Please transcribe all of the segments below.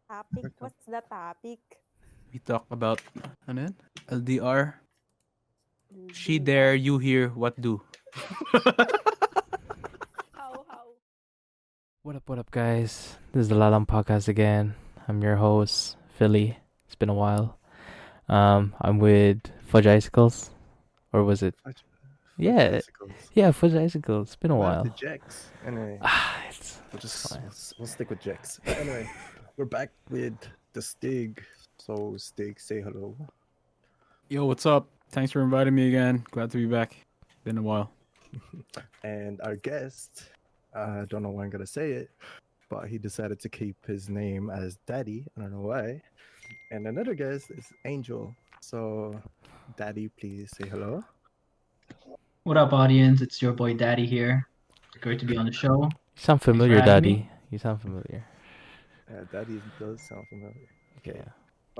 Topic? What's the topic? We talk about ano yun? LDR. She there, LDR. you here, what do? How? What up, guys? This is the LLang podcast again. I'm your host, Philly. It's been a while. I'm with Fudge Icicles, or was it? Fudge, Yeah, icicles. yeah, Fudge Icicles. It's been a What happened while. to Jex? Anyway, It's we'll, fine. we'll stick with Jex. But anyway, we're back with the Stig. So Stig, say hello. Yo, what's up? Thanks for inviting me again. Glad to be back. Been a while. And our guest, I don't know why I'm gonna say it, but he decided to keep his name as Daddy. I don't know why. And another guest is Angel. So, Daddy, please say hello. What up, audience? It's your boy Daddy here. Great to be on the show. You sound for familiar, having me. Daddy. You sound familiar. Daddy does sound familiar. Okay. Yeah.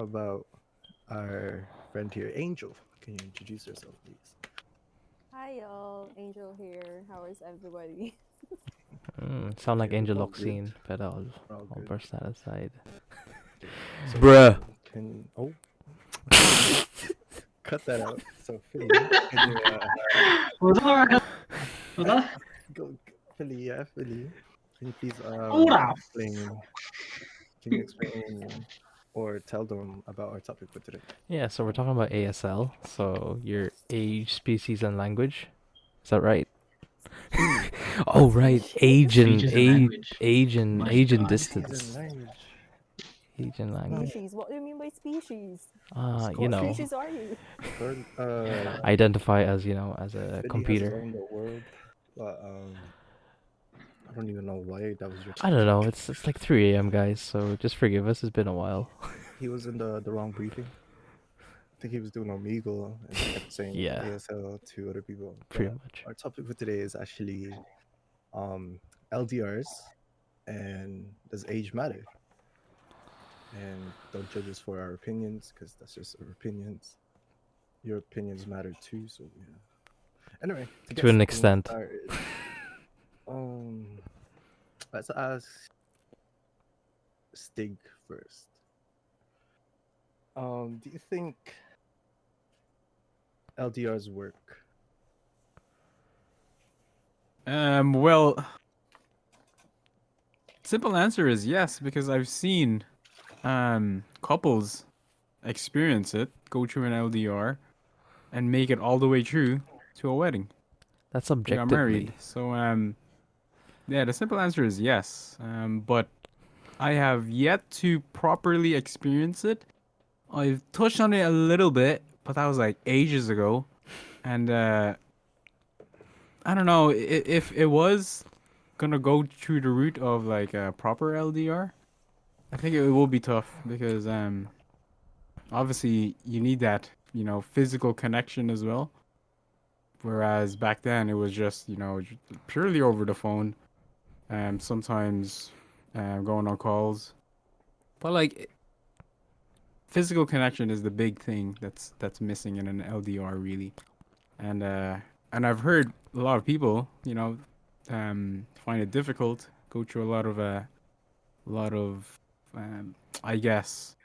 About our friend here, Angel. Can you introduce yourself, please? Hi y'all, Angel here. How is everybody? Sound like Okay, Angel all good. Oxine, but I'll All good. brush that aside. So Bruh. Can cut that out. So Philly, can you Was that? go Philly? Yeah, Philly. Can you please Hold up. explain or tell them about our topic for today? Yeah, so we're talking about ASL. So your age, species, and language. Is that right? Oh, right. Age and Species and language. My age and God. distance. Language. Age and language. Species. What do you mean by species? You What know, species are you? identify as as a Philly has his computer. own little world, but I don't even know why that was your. I don't know. It's like 3 a.m. guys, so just forgive us. It's been a while. He was in the wrong briefing. I think he was doing Omegle and he kept saying Yeah. ASL to other people. Pretty But much. our topic for today is actually LDRs and does age matter? And don't judge us for our opinions because that's just our opinions. Your opinions matter too, so yeah. Anyway, get To an things extent. started, let's ask Stig first. Do you think LDRs work? Well, simple answer is yes, because I've seen couples experience it, go through an LDR, and make it all the way through to a wedding. That's They got objectively. married. So yeah, the simple answer is yes. But I have yet to properly experience it. I've touched on it a little bit, but that was like ages ago, and I don't know if it was gonna go through the route of like a proper LDR. I think it will be tough because obviously you need that physical connection as well. Whereas back then it was just purely over the phone, sometimes going on calls, but like physical connection is the big thing that's missing in an LDR really, and I've heard a lot of people find it difficult, go through a lot of I guess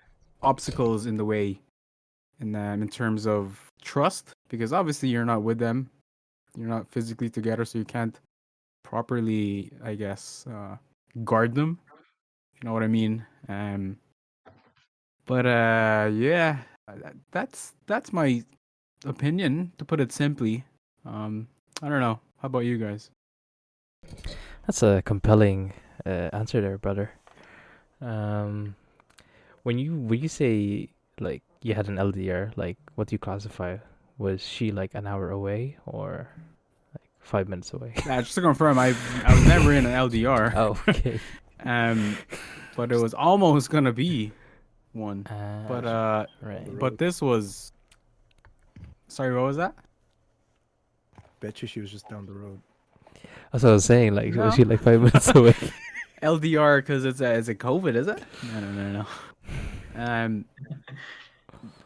obstacles in the way in terms of trust, because obviously you're not with them, you're not physically together, so you can't properly I guess guard them, if you know what I mean. But yeah, that's my opinion, to put it simply. I don't know. How about you guys? That's a compelling answer there, brother. When you say like you had an LDR, like what do you classify? Was she like an hour away or like 5 minutes away? Yeah, just to confirm, I was never in an LDR. Oh, okay. But it was almost gonna be one. But right. but this was. Sorry, what was that? Bet you she was just down the road. That's what I was saying. Like, No. was she like 5 minutes away? LDR because it's a COVID, is it? No.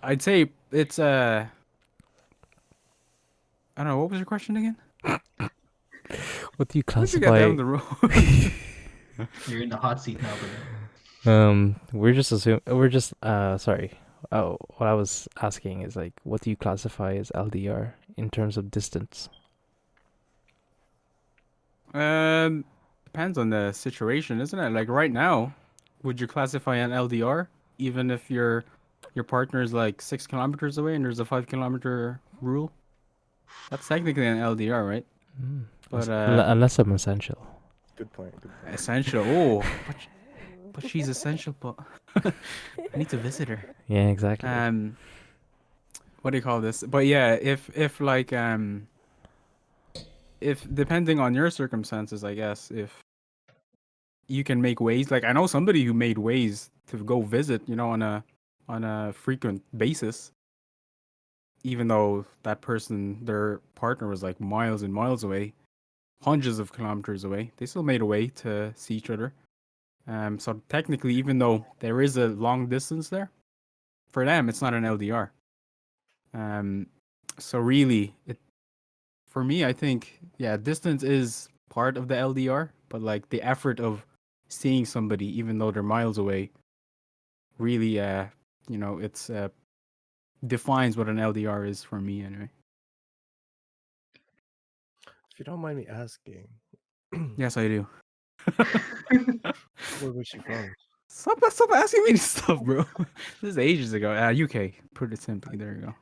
I'd say it's I don't know. What was your question again? What do you Once you get classify? down the road. You're in the hot seat now, brother. We're just assuming. We're just sorry. Oh, what I was asking is like, what do you classify as LDR in terms of distance? Depends on the situation, isn't it? Like right now, would you classify an LDR even if your partner is like 6 kilometers away and there's a 5 kilometer rule? That's technically an LDR, right? But Unless I'm essential. Good point. Good point. essential. Oh, but she's essential. But I need to visit her. Yeah, exactly. What do you call this? But yeah, if like if depending on your circumstances, I guess if you can make ways, like I know somebody who made ways to go visit, on a frequent basis, even though that person, their partner, was like miles and miles away, hundreds of kilometers away. They still made a way to see each other. So technically, even though there is a long distance there, for them it's not an LDR. So really, for me, I think, yeah, distance is part of the LDR, but like the effort of seeing somebody, even though they're miles away, really, it's defines what an LDR is for me, anyway. If you don't mind me asking, Yes, I do. where was she from? Stop asking me this stuff, bro. This is ages ago. UK. Put it simply. There you go.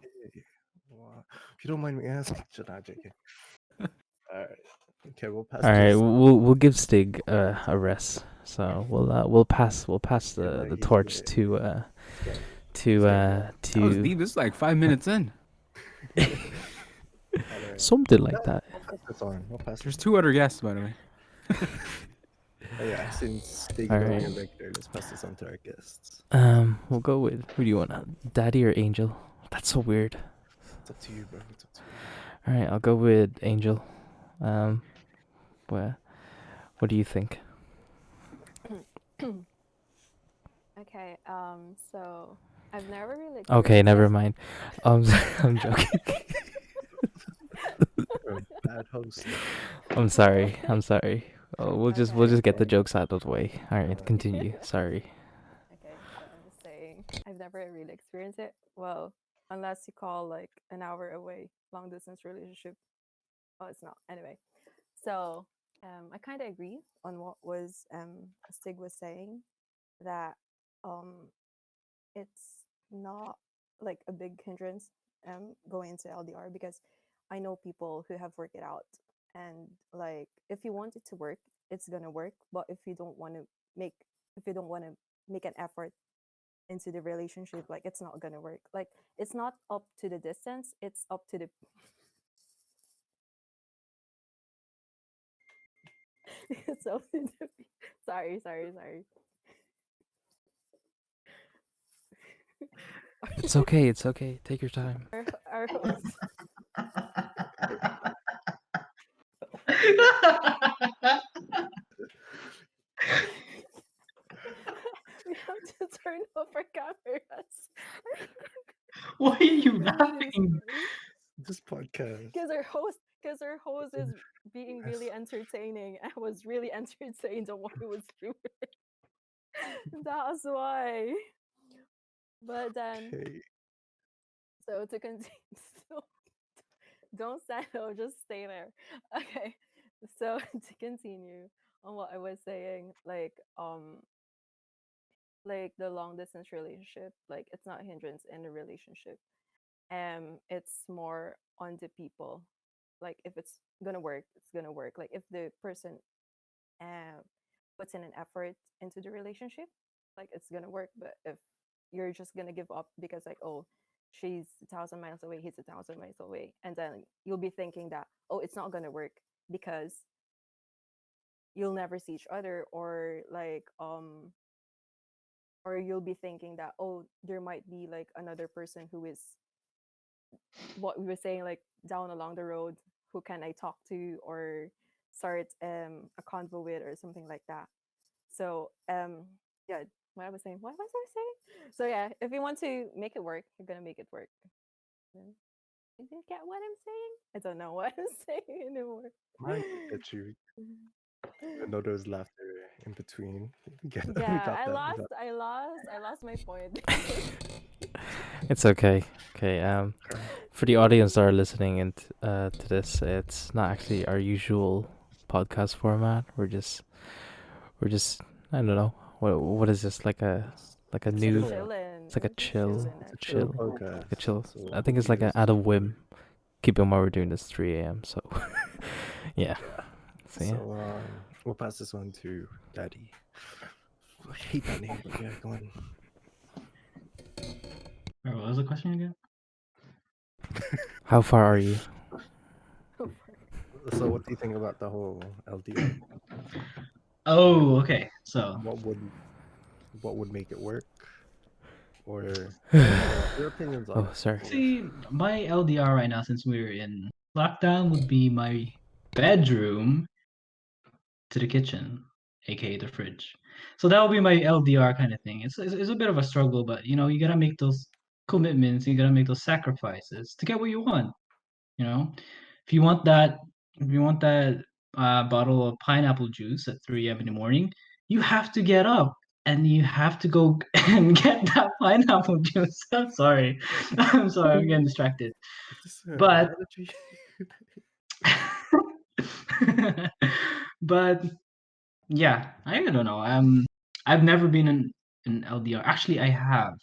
Wow. If you don't mind me asking, should I JK? All right. Okay, we'll pass. All right, this. we'll give Stig a rest. So we'll pass the he's torch gonna- to That was deep. This is like 5 minutes in. something like that. We'll pass this on. We'll pass There's this 2 other guests, by the way. on. Oh, yeah, since they All go right. in regular, let's pass this on to our guests. We'll go with, who do you want? Daddy or Angel? That's so weird. It's up to you, bro. It's up to you. All right, I'll go with Angel. What do you think? Okay, so I've never really. Okay, never experienced mind. I'm joking. You're a bad host. I'm sorry. Oh, we'll just Okay. get the jokes out of the way. All right, continue. Sorry. Okay, so I'm just saying I've never really experienced it. Well, unless you call like an hour away long distance relationship. Oh, it's not. Anyway, so I kind of agree on what was Stig was saying, that it's not like a big hindrance going into LDR, because I know people who have worked it out, and like if you want it to work, it's gonna work. But if you don't want to make an effort into the relationship, like it's not gonna work. Like it's not up to the distance, it's up to the so sorry. It's okay. It's okay. Take your time. Our host. We have to turn off our cameras. Why are you laughing? This podcast. Because our host is being really entertaining. I was really entertained on what he was doing. That's why. But then, Okay. so to continue, so don't stand up, just stay there. Okay. So to continue on what I was saying, like the long distance relationship, like it's not a hindrance in the relationship. It's more on the people. Like if it's gonna work, it's gonna work. Like if the person puts in an effort into the relationship, like it's gonna work. But if you're just gonna give up because like, oh, she's 1,000 miles away, he's 1,000 miles away, and then you'll be thinking that, oh, it's not gonna work because you'll never see each other, or like or you'll be thinking that, oh, there might be like another person who is what we were saying, like down along the road, who can I talk to or start a convo with or something like that. So yeah, what was I saying? So yeah, if you want to make it work, you're gonna make it work. You get what I'm saying? I don't know what I'm saying anymore. I get you. I know there was laughter in between. We Yeah, got that. We got I lost my point. It's okay. Okay. For the audience that are listening to this, it's not actually our usual podcast format. We're just I don't know what is this like a it's, like a it's new been a Chilling. it's like a We're just chill chilling, it's a chill actually. podcast. like a chill. So I think hope it's you like guys out of enjoy. whim. Keep in mind we're doing this 3 a.m. So yeah. Yeah. So yeah. So we'll pass this on to Daddy. I hate that name, but yeah, go on. Or what was the question again? How far are you? So what do you think about the whole LDR? Oh, okay. So What would make it work? Or I don't know. Your opinions on Oh, it. sorry. I guess. see, my LDR right now, since we're in lockdown, would be my bedroom to the kitchen, aka the fridge. So that would be my LDR kind of thing. It's a bit of a struggle, but you gotta make those commitments, you gotta make those sacrifices to get what you want. You know, if you want that, if you want that bottle of pineapple juice at 3 a.m. in the morning, you have to get up and you have to go and get that pineapple juice. I'm sorry, I'm sorry, I'm getting distracted. Is this an But analogy? but yeah, I don't know. I've never been in an LDR. Actually, I have,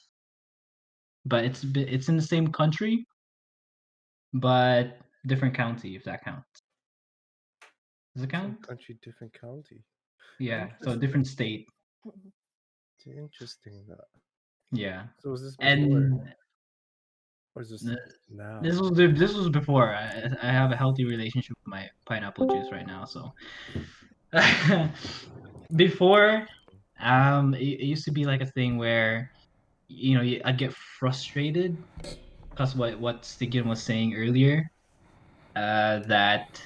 but it's in the same country, but different county, if that counts. Does it Same count? country, different county. Yeah, so Interesting. different state. Interesting. That. Yeah, So was this before, and or is this th- now? this was before. I have a healthy relationship with my pineapple juice right now. So before, it used to be like a thing where I get frustrated because what Stigian was saying earlier, that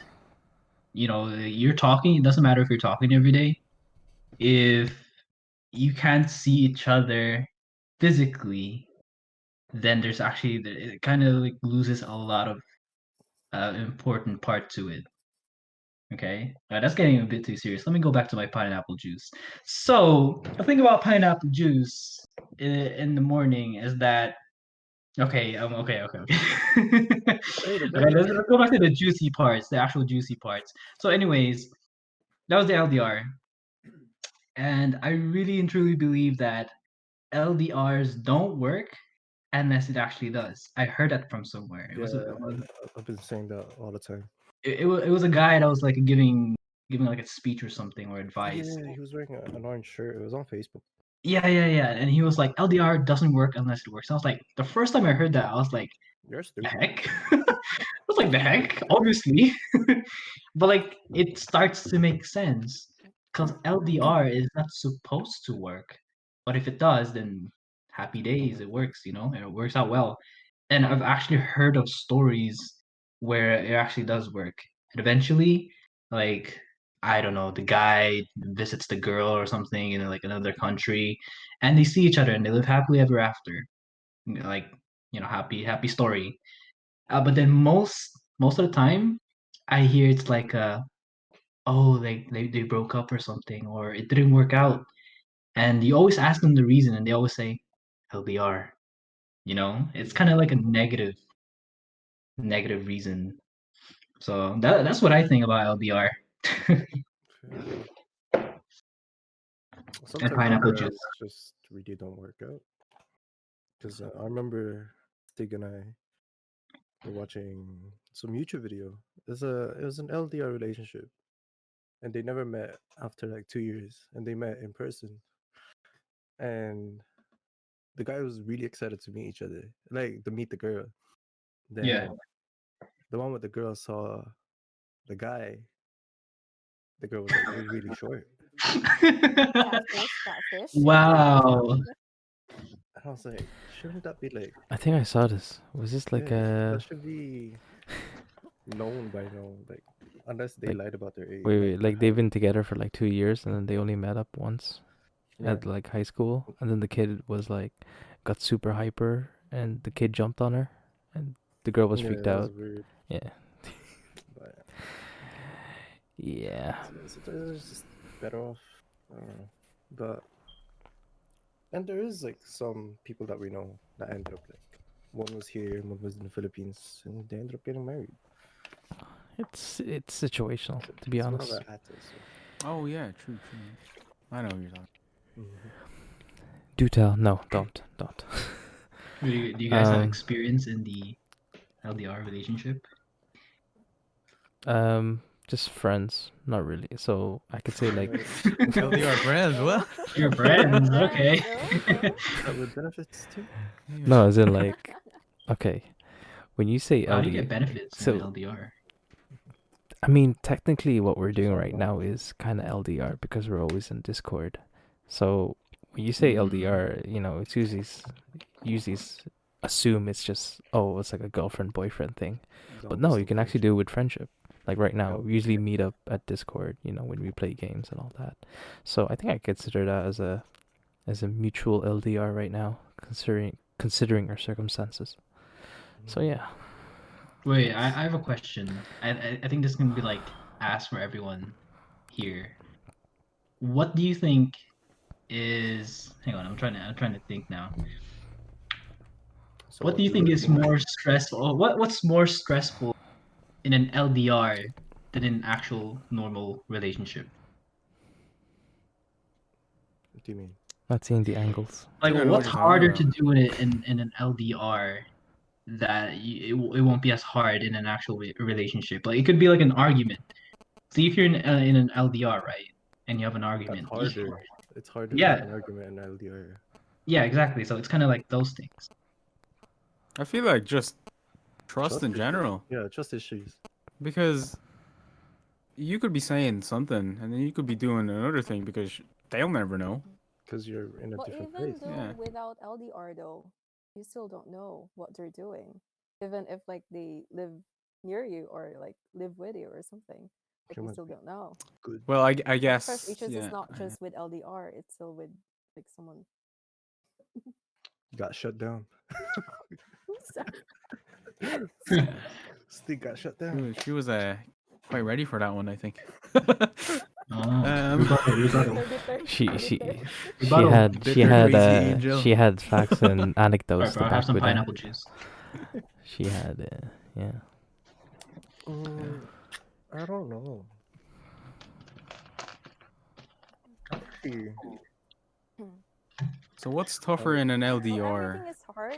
you're talking. It doesn't matter if you're talking every day. If you can't see each other physically, then there's actually it kind of like loses a lot of important part to it. Okay, that's getting a bit too serious. Let me go back to my pineapple juice. So the thing about pineapple juice in the morning is that okay. Say it, Okay, Daddy. let's go back to the juicy parts, the actual juicy parts. So, anyways, that was the LDR, and I really and truly believe that LDRs don't work unless it actually does. I heard that from somewhere. It Yeah, was I've been saying that all the time. it was a guy that was like giving like a speech or something or Oh yeah, advice. yeah, he was wearing an orange shirt. It was on Facebook. Yeah. And he was like, LDR doesn't work unless it works. I was like, the first time I heard that, I was like, You're the stupid. heck? I was like, the heck? Obviously. But like, it starts to make sense because LDR is not supposed to work. But if it does, then happy days, it works, and it works out well. And I've actually heard of stories where it actually does work. And eventually, like, I don't know, the guy visits the girl or something in like another country, and they see each other and they live happily ever after. Like, happy story. But then most of the time, I hear it's like oh, they broke up or something, or it didn't work out. And you always ask them the reason, and they always say LDR. It's kind of like a negative reason. So that's what I think about LDR Fair enough. and Sometimes pineapple juice. LDRs just really don't work out. Because I remember Stig and I were watching some YouTube video. It was an LDR relationship, and they never met after like 2 years, and they met in person. And the guy was really excited to meet each other, like to meet the girl. Yeah. Then the one with the girl saw the guy. The girl was really short. Catfish. Wow. And I was like, shouldn't that be like, I think I saw this. Was this like yeah, a that should be known by now, like unless they like lied about their age, wait, like their like they've height. been together for like 2 years and then they only met up once Yeah, at like high school, and then the kid was like got super hyper and the kid jumped on her and the girl was yeah, freaked it was out. weird. Yeah. But Yeah. Sometimes it's just better off. I don't know. But and there is like some people that we know that ended up like one was here and one was in the Philippines and they ended up getting married. It's situational, to be It's one of honest. our atas. So. Oh yeah, true. I know what you're talking. Mhm. Do tell. No, don't. Do you guys have Um, experience in the LDR relationship? Just friends, not really. So I could say like, LDR friends, what? Your friends, okay. That with benefits too. no, as in like, okay, when you say How do you LD, get benefits in so LDR? I mean, technically, what we're doing right now is kind of LDR because we're always in Discord. So when you say LDR, you know, it's usually assume it's just it's like a girlfriend boyfriend thing. But no, you can actually do it with friendship. Like right now, we usually meet up at Discord, you know, when we play games and all that. So I think I consider that as a mutual LDR right now, considering our circumstances. So yeah. Wait, I have a question. I think this can be like asked for everyone here. What do you think is? Hang on, I'm trying to think now. So What do you think is more stressful? What's more stressful in an LDR than in an actual normal relationship? What do you mean? Not seeing the angles. Like, think I know what what's you're talking harder about. to do in an LDR that it won't be as hard in an actual relationship? Like, it could be like an argument. See, if you're in an LDR, right, and you have an That's argument, harder. It's harder to have yeah, an argument in LDR. yeah, exactly. So it's kind of like those things. I feel like just trust in issues. general, Yeah, trust issues. because you could be saying something and then you could be doing another thing because they'll never know. Because you're in a Well, different even place. though Yeah. without LDR though, you still don't know what they're doing. Even if like they live near you or like live with you or something, like You you must still be don't know. good. Well, I Like guess trust issues is yeah. not just with LDR; it's still with like someone. Got shut down. Yeah. Still got shut She down. was quite ready for that one, I think. Oh, rebuttal. She Rebuttal. Crazy angel. she had facts and Alright, anecdotes to bro, have back some with that. pineapple juice. She had yeah. I don't know. Actually, So what's tougher in an Well, LDR? everything is harder.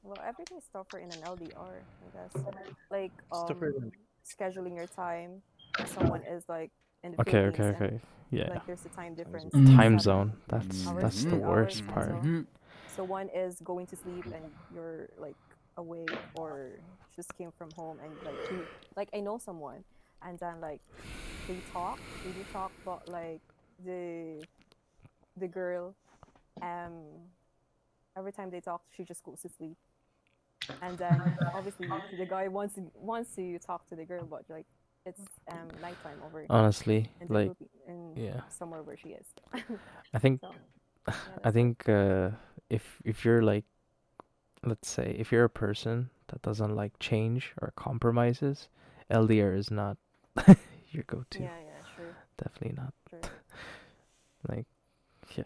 Well, everything is tougher in an LDR, I guess. Like it's tougher than scheduling your time. If someone is like in the Okay, Philippines and okay. Yeah. like there's a time difference, Mm. like Time 7 zone. That's hours, the 8 hours. worst part. Mhm. So one is going to sleep and you're like awake or just came from home and like you like I know someone and then like they do talk, but like the girl every time they talk she just goes to sleep. And then obviously the guy wants to talk to the girl, but like it's nighttime over Honestly, in the like in yeah. somewhere where she is. I think So I that's think if you're like, let's say if you're a person that doesn't like change or compromises, LDR is not your go-to. yeah, true. Definitely not. True. Like yeah.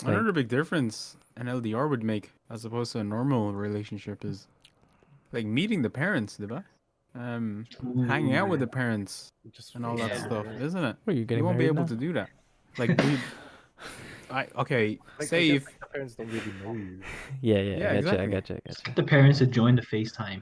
Another big difference an LDR would make as opposed to a normal relationship is like meeting the parents, diba? Hanging out with the parents just and all that Yeah. stuff, isn't it? Are you You getting won't be married able now? to do that. Like we okay, like, I say guess, if like, the parents don't really know you. Yeah, Yeah, I exactly. got you. Just get the parents to join the FaceTime.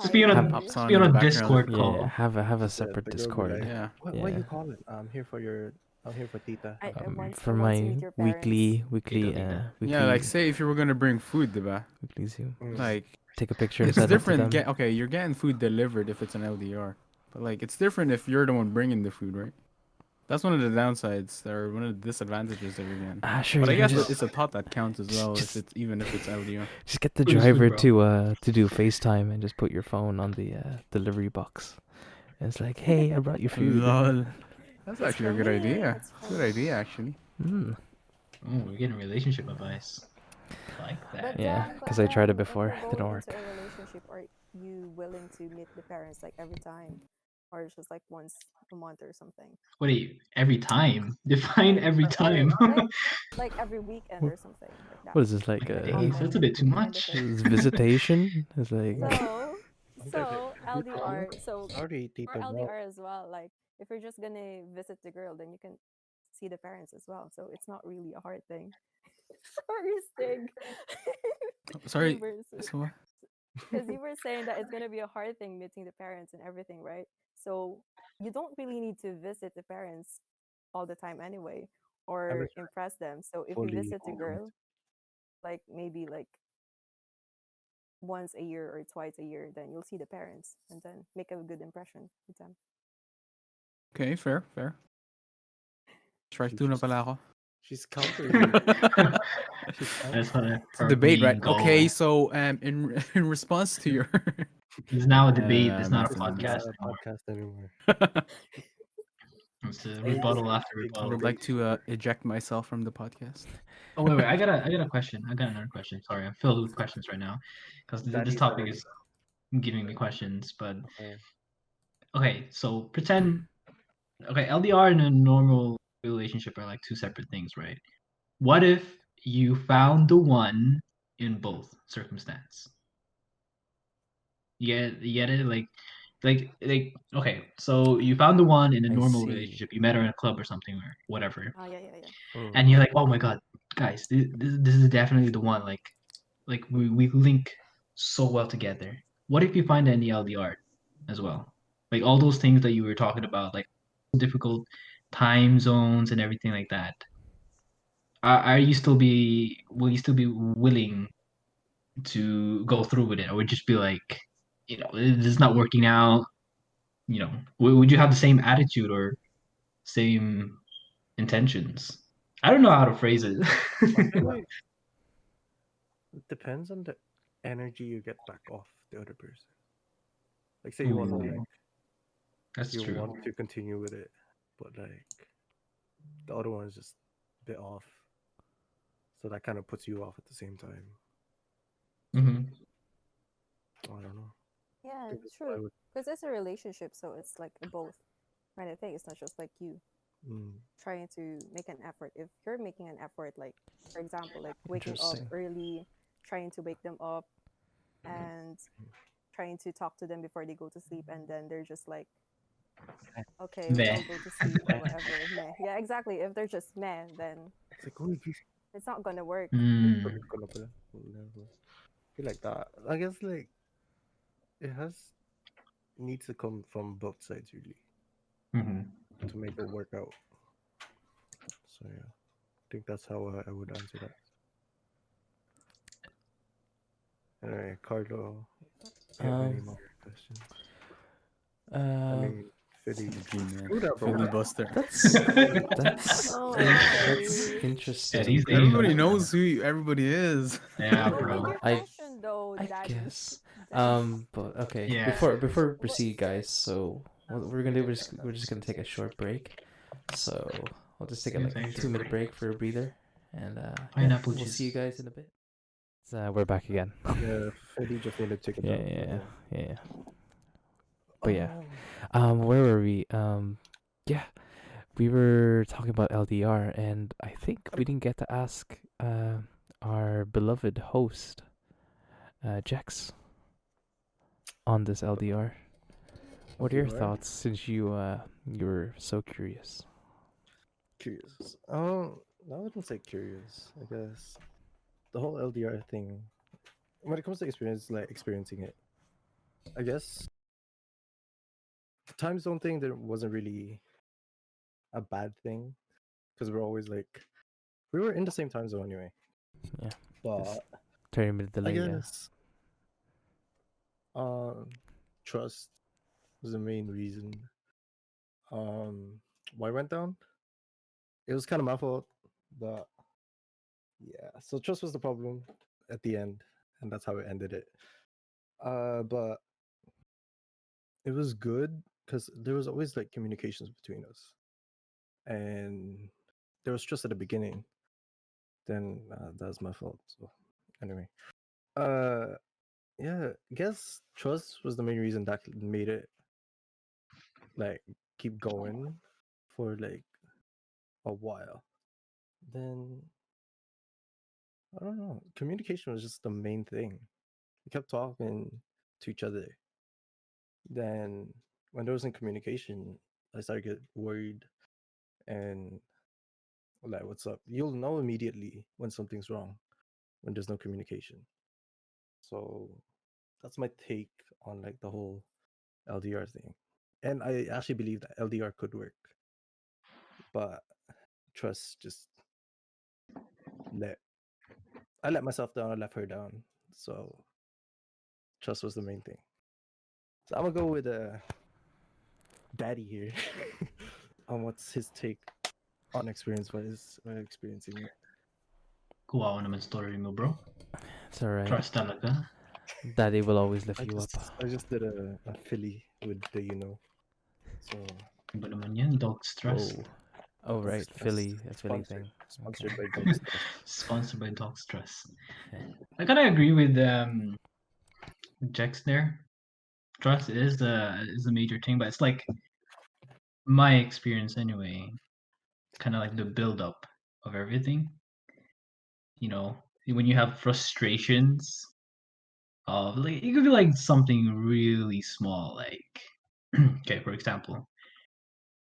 Just be on Hi, a baby. pops on be in on the a background. Discord Yeah, call. have a Just separate the girl be Discord. like, Yeah. What you call it? I'm here for Tita. For I want to my meet your parents. weekly Tita. Yeah, like say if you were gonna bring food, diba? weekly Zoom. Like Take a picture and it's send it to different. them. Okay, you're getting food delivered if it's an LDR, but like it's different if you're the one bringing the food, right? That's one of the downsides or one of the disadvantages that you're getting. Sure. But I You can guess just it's a thought that counts as well just- if it's LDR. just get the Food is driver food, bro. to do FaceTime and just put your phone on the delivery box. And it's like, hey, I brought you food. Lol. That's It's actually a for good me. idea. It's for Good me. idea, actually. Mm. Oh, we're getting relationship advice. Like that. But Yeah, then, 'cause I tried it if before. you're Didn't going work. into a relationship, are you willing to meet the parents like every time? or it's just like once a month or something. What do you, every time? Define every Or time. like every weekend or something like that. What is this, like Every a day, that's a bit too Kind of much. thing. visitation? It's like So Okay, LDR, so sorry, for Tito Bro. LDR as well, like if you're just gonna visit the girl, then you can see the parents as well. So it's not really a hard thing. Sorry, Stig. Sorry. So what? Because you were saying that it's gonna be a hard thing meeting the parents and everything, right? So you don't really need to visit the parents all the time anyway, or was impress them. So if you fully visit the open. girl, like maybe like once a year or twice a year, then you'll see the parents and then make a good impression with them. Okay, fair. Strike two na pala ako. She's countering. She's That's countering. It's a debate, right? goal. Okay, so in response to your It's now a debate. Yeah, It's not a makes sense. podcast Not a anymore. podcast anymore. It's a rebuttal after I rebuttal. would like to eject myself from the podcast. Oh wait, I got a question. I got another question. Sorry, I'm filled with questions right now because this Daddy's topic better. is giving me questions. But Okay. okay, so pretend okay, LDR and a normal relationship are like two separate things, right? What if you found the one in both circumstance? You get it? Like okay, so you found the one in a I normal see. relationship. You met her in a club or something or whatever. Oh yeah, yeah, yeah. Mm. And you're like, oh my god, guys, this is definitely the one. Like we link so well together. What if you find any LDR as well? Like all those things that you were talking about, like difficult time zones and everything like that. Are you still be will you still be willing to go through with it, or would just be like, this is not working out? Would you have the same attitude or same intentions? I don't know how to phrase it. I feel like it depends on the energy you get back off the other person. Like, say you want to Ooh, that's you true. want to continue with it, but like the other one is just a bit off, so that kind of puts you off at the same time. Hmm. I don't know. Yeah, think that's true. what I would- Because it's a relationship, so it's like a both kind of thing. It's not just like you trying to make an effort. If you're making an effort, like for example, like waking up Interesting. early, trying to wake them up, and trying to talk to them before they go to sleep, and then they're just like, okay, Meh. I'll go to sleep or whatever. Meh. Yeah, exactly. If they're just meh, then It's like, oh, geez, it's not gonna work. Mm. feel like that. I guess like it needs to come from both sides really Hmm. to make it work out. So yeah, I think that's how I would answer that. Anyway, Carlo, you have any Um, more questions? I uh, mean, Philly, G-man. screw that, bro. Filibuster. that's Oh, that's okay. interesting. Eddie's Everybody knows who everybody is. Yeah, What bro. was your I- question though, I Daddy? guess. Daddy? But okay. Yeah. Before we proceed, guys. So what we're gonna do, we're just gonna take a short break. So I'll just take a Yeah, like thanks. 2-minute break for a breather, and Pineapple we'll see you juice. guys in a bit. So we're back again. Yeah, Philly just needed to take a Yeah, dump. yeah. But yeah. Oh, Where were we? Yeah, we were talking about LDR, and I think we didn't get to ask our beloved host, Jex, on this LDR. What are your LDR? thoughts since you were so curious? Curious. I wouldn't say curious. I guess the whole LDR thing, when it comes to experience, like experiencing it, I guess the time zone thing there wasn't really a bad thing because we're always like we were in the same time zone anyway. Yeah, But 30-minute I delay. Yeah. guess trust was the main reason. Why it went down? It was kind of my fault, but yeah. So trust was the problem at the end, and that's how it ended it. But it was good because there was always like communications between us, and there was trust at the beginning. Then that was my fault. So anyway, yeah, I guess trust was the main reason that made it like keep going for like a while, then I don't know. Communication was just the main thing. We kept talking to each other. Then when there wasn't communication, I started to get worried and like, what's up? You'll know immediately when something's wrong when there's no communication. So that's my take on like the whole LDR thing. And I actually believe that LDR could work, but trust just let I let myself down. I let her down. So trust was the main thing. So I'm gonna go with Daddy here on what's his take on experience wise experiencing it. Kuwawa naman story mo, bro. It's alright. Trust talaga. Daddy will always lift you up. I just did a Philly with the So Iba naman yan, dog's trust. whoa, Oh right, Dog's Philly, Trust. a Philly Sponsored- thing. Sponsored Okay. by Dog's Trust. Sponsored by Dog's Trust. Okay. I kind of agree with Jex there. Trust is the major thing, but it's like my experience anyway. Kind of like the build up of everything. You know, when you have frustrations of like it could be like something really small, like okay, for example,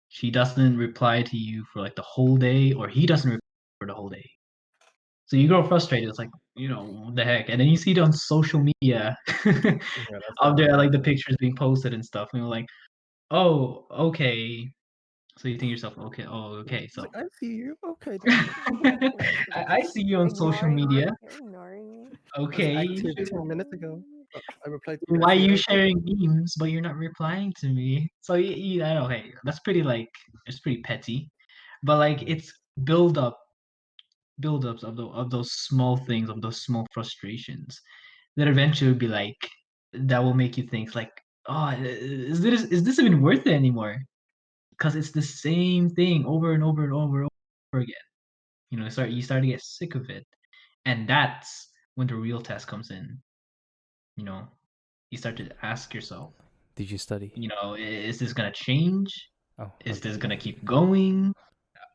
she doesn't reply to you for like the whole day, or he doesn't reply for the whole day. So you grow frustrated. It's like, what the heck? And then you see it on social media out there, like the pictures being posted and stuff. And you're like, oh, okay. So you think to yourself, okay, oh, okay. So I see you. Okay, then. I see you on social Ignoring me? media. You're ignoring me. Okay. Active 10 minutes ago. I replied to you. Why are I see you okay. sharing memes but you're not replying to me? So I know, hey, that's pretty like it's pretty petty, but like it's buildups of those small things, of those small frustrations that eventually will be like that will make you think like, oh, is this even worth it anymore? Because it's the same thing over and over and over and over again. You start to get sick of it, and that's when the real test comes in. You start to ask yourself, Did you study? is this gonna change? Oh, Is okay. this gonna keep going?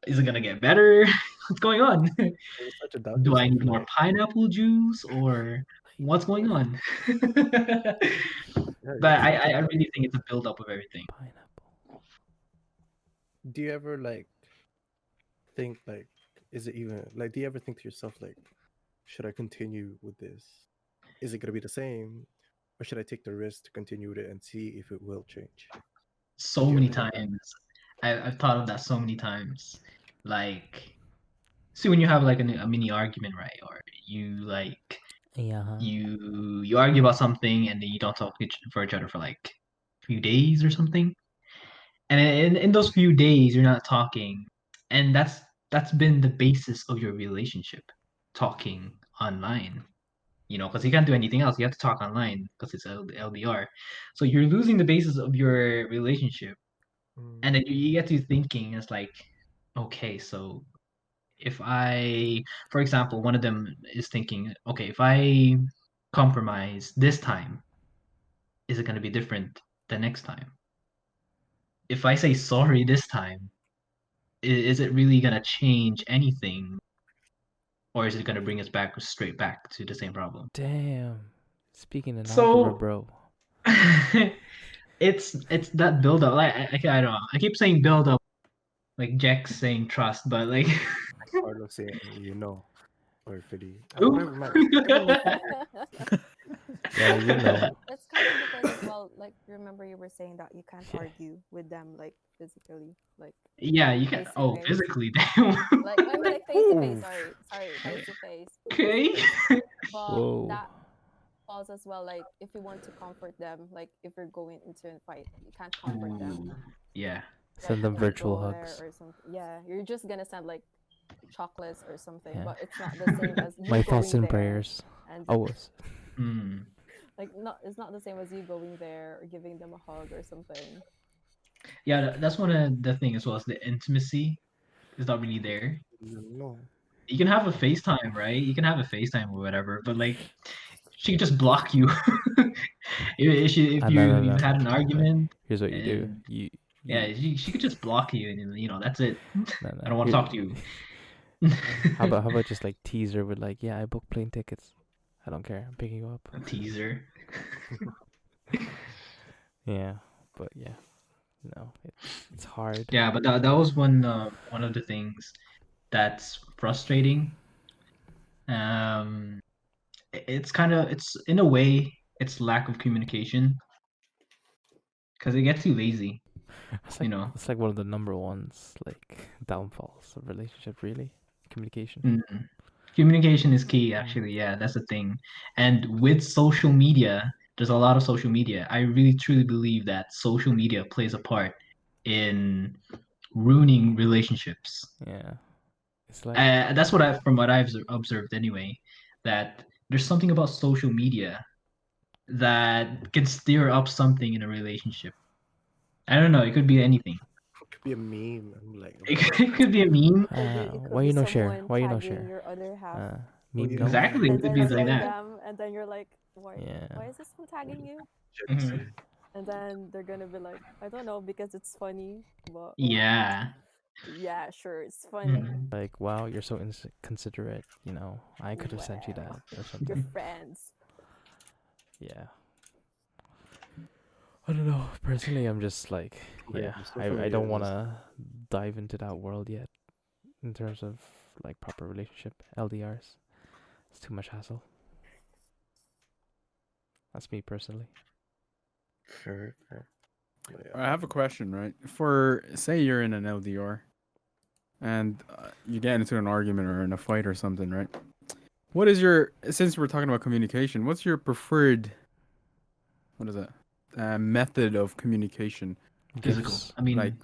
Is it gonna get better? What's going on? You start to doubt Do I yourself, need more like, pineapple juice or what's going on? yeah, But you start to I doubt really think yourself. it's a buildup of everything. Pineapple. Do you ever like think like, is it even like? Do you ever think to yourself like, should I continue with this? Is it gonna be the same, or should I take the risk to continue with it and see if it will change? So Did you many ever think that? times. I've thought of that so many times. Like, see when you have like a mini argument, right? Or you like Yeah. you argue about something and then you don't talk for each other for like a few days or something. And in those few days you're not talking, and that's been the basis of your relationship, talking online. Because you can't do anything else. You have to talk online because it's LDR. So you're losing the basis of your relationship, and then you get to thinking, it's like, okay, so if for example, one of them is thinking, okay, if I compromise this time, is it going to be different the next time? If I say sorry this time, is it really going to change anything? Or is it going to bring us straight back to the same problem? Damn. Speaking in algebra, So bro. it's that build up. Like I don't know. I keep saying build up, like Jack's saying trust, but like Carlos saying, or Philly, Ooh. whatever matters. Yeah, you know. It's kind of because as well, like remember you were saying that you can't argue with them like physically, like yeah, you can. face to Oh, face. physically, damn. Like I mean like face to face. Sorry, face to face. Okay. But Whoa. that falls as well. Like if you want to comfort them, like if you're going into a fight, you can't comfort them. Yeah. Send them virtual hugs. Or something. Yeah, you're just gonna send like chocolates or something, Yeah. but it's not the same as you My going thoughts and there prayers. and Always. like it's not the same as you going there or giving them a hug or something. Yeah, that's one of the thing as well as the intimacy is not really there. No. You can have a FaceTime, right? You can have a FaceTime or whatever, but like she can just block you. if No. you had an argument. Here's what you do. and- Yeah, she could just block you, and that's it. No, I don't want to talk to you. How about just like tease her with like, yeah, I booked plane tickets. I don't care. I'm picking you up. A teaser. Yeah, but yeah, no, it's hard. Yeah, but that was one of the things that's frustrating. It's it's in a way it's lack of communication because it gets you lazy. It's You like know. it's like one of the number ones like downfalls of relationship. Really, communication. Mm. Communication is key, actually. Yeah, that's the thing. And with social media, there's a lot of social media. I really truly believe that social media plays a part in ruining relationships. Yeah, it's like That's from what I've observed anyway, that there's something about social media that can stir up something in a relationship. I don't know. It could be anything. It could be a meme. I'm like, It could be a meme. It why could be you no share? someone Why you no tagging share? your other half, Meme yeah. no. Exactly. It and could then be you like join that. them, and then you're like, why Yeah. is this one tagging you? Mhm. And then they're gonna be like, I don't know, because it's funny. But Yeah. yeah, sure, it's funny. Mhm. Like, wow, you're so inconsiderate. I could have sent you Well, that or you're something. friends. Yeah. I don't know. Personally, I'm just like, yeah, social I media don't is- want to dive into that world yet in terms of like proper relationship, LDRs. It's too much hassle. That's me personally. Fair. But I yeah. have a question, right? For say you're in an LDR, and you get into an argument or in a fight or something, right? What is your since we're talking about communication? What's your preferred? What is that? Method of communication? Physical. Gifts. I mean, Like,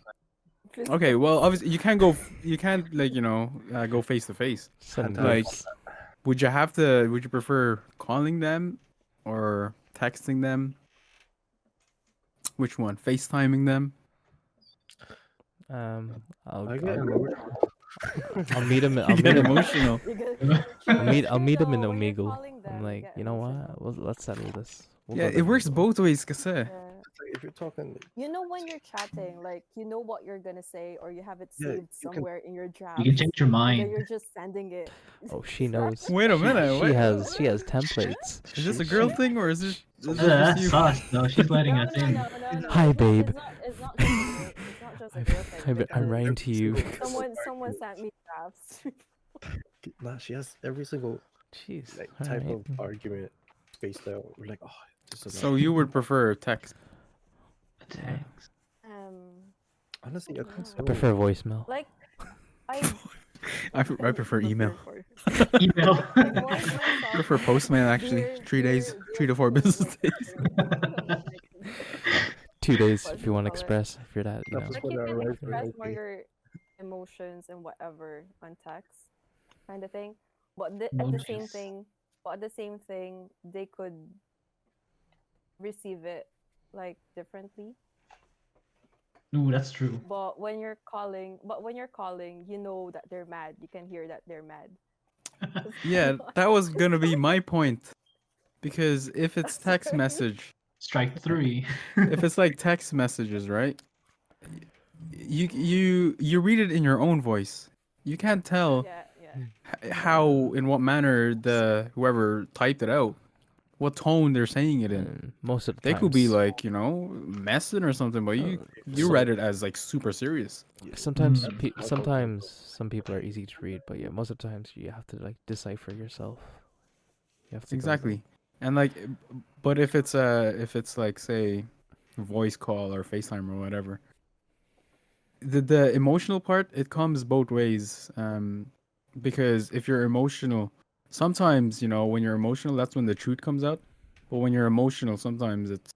Physical. okay, well, obviously you can't go. You can't like go face to face. Send Like, gifts. would you prefer calling them or texting them? Which one? FaceTiming them? I'll I get I'll, emotional. I'll meet him. You I'll get meet him. emotional. I'll meet him in When you're Omegle. calling them, I'm you like, get you know what? emotional. Well, let's settle this. We'll Yeah, go it to works Omegle. both ways, kasi. Yeah. It's like if you're talking, You know when you're chatting, like you know what you're gonna say, or you have it Yeah, saved you can- somewhere in your draft, you can change your and then mind. you're just sending it. Oh, she knows. Wait a minute. She Wait. has templates. Is this a girl thing or is this just That's you? sus. No, she's letting No, us no, in. no, no, no. Hi, babe. It's not just a girl. It's not just a girl thing. I'm writing because to you. someone sent me drafts. nah, she has every single Jeez. like type alright. of argument spaced out. We're like, oh, this is So you would prefer text? Thanks. honestly, I think I I prefer voicemail. like I I prefer email. Email. I voice myself. Prefer Postman actually. Dear- 3 days, dear- 3 to dear 4 Prudence, business days. 2 days What if do you you want to call it? express. If you're that, That's Like what you I can write express for more IT. your emotions and whatever on text, kind of thing. But at the same Emojis. thing, they could receive it like differently. Ooh, that's true. But when you're calling, you know that they're mad. You can hear that they're mad. Yeah, that was gonna be my point. Because if it's text Sorry. message, Strike 3. if it's like text messages, right? You read it in your own voice. You can't tell Yeah. how in what manner the whoever typed it out, what tone they're saying it in. And most of the They times, could be like, messing or something, but you so- read it as like super serious. sometimes Mm. sometimes some people are easy to read, but yeah, most of the times you have to like decipher yourself. You have to go, Exactly. And like, but if it's like say, voice call or FaceTime or whatever, the emotional part it comes both ways. Because if you're emotional, sometimes when you're emotional, that's when the truth comes out. But when you're emotional, sometimes it's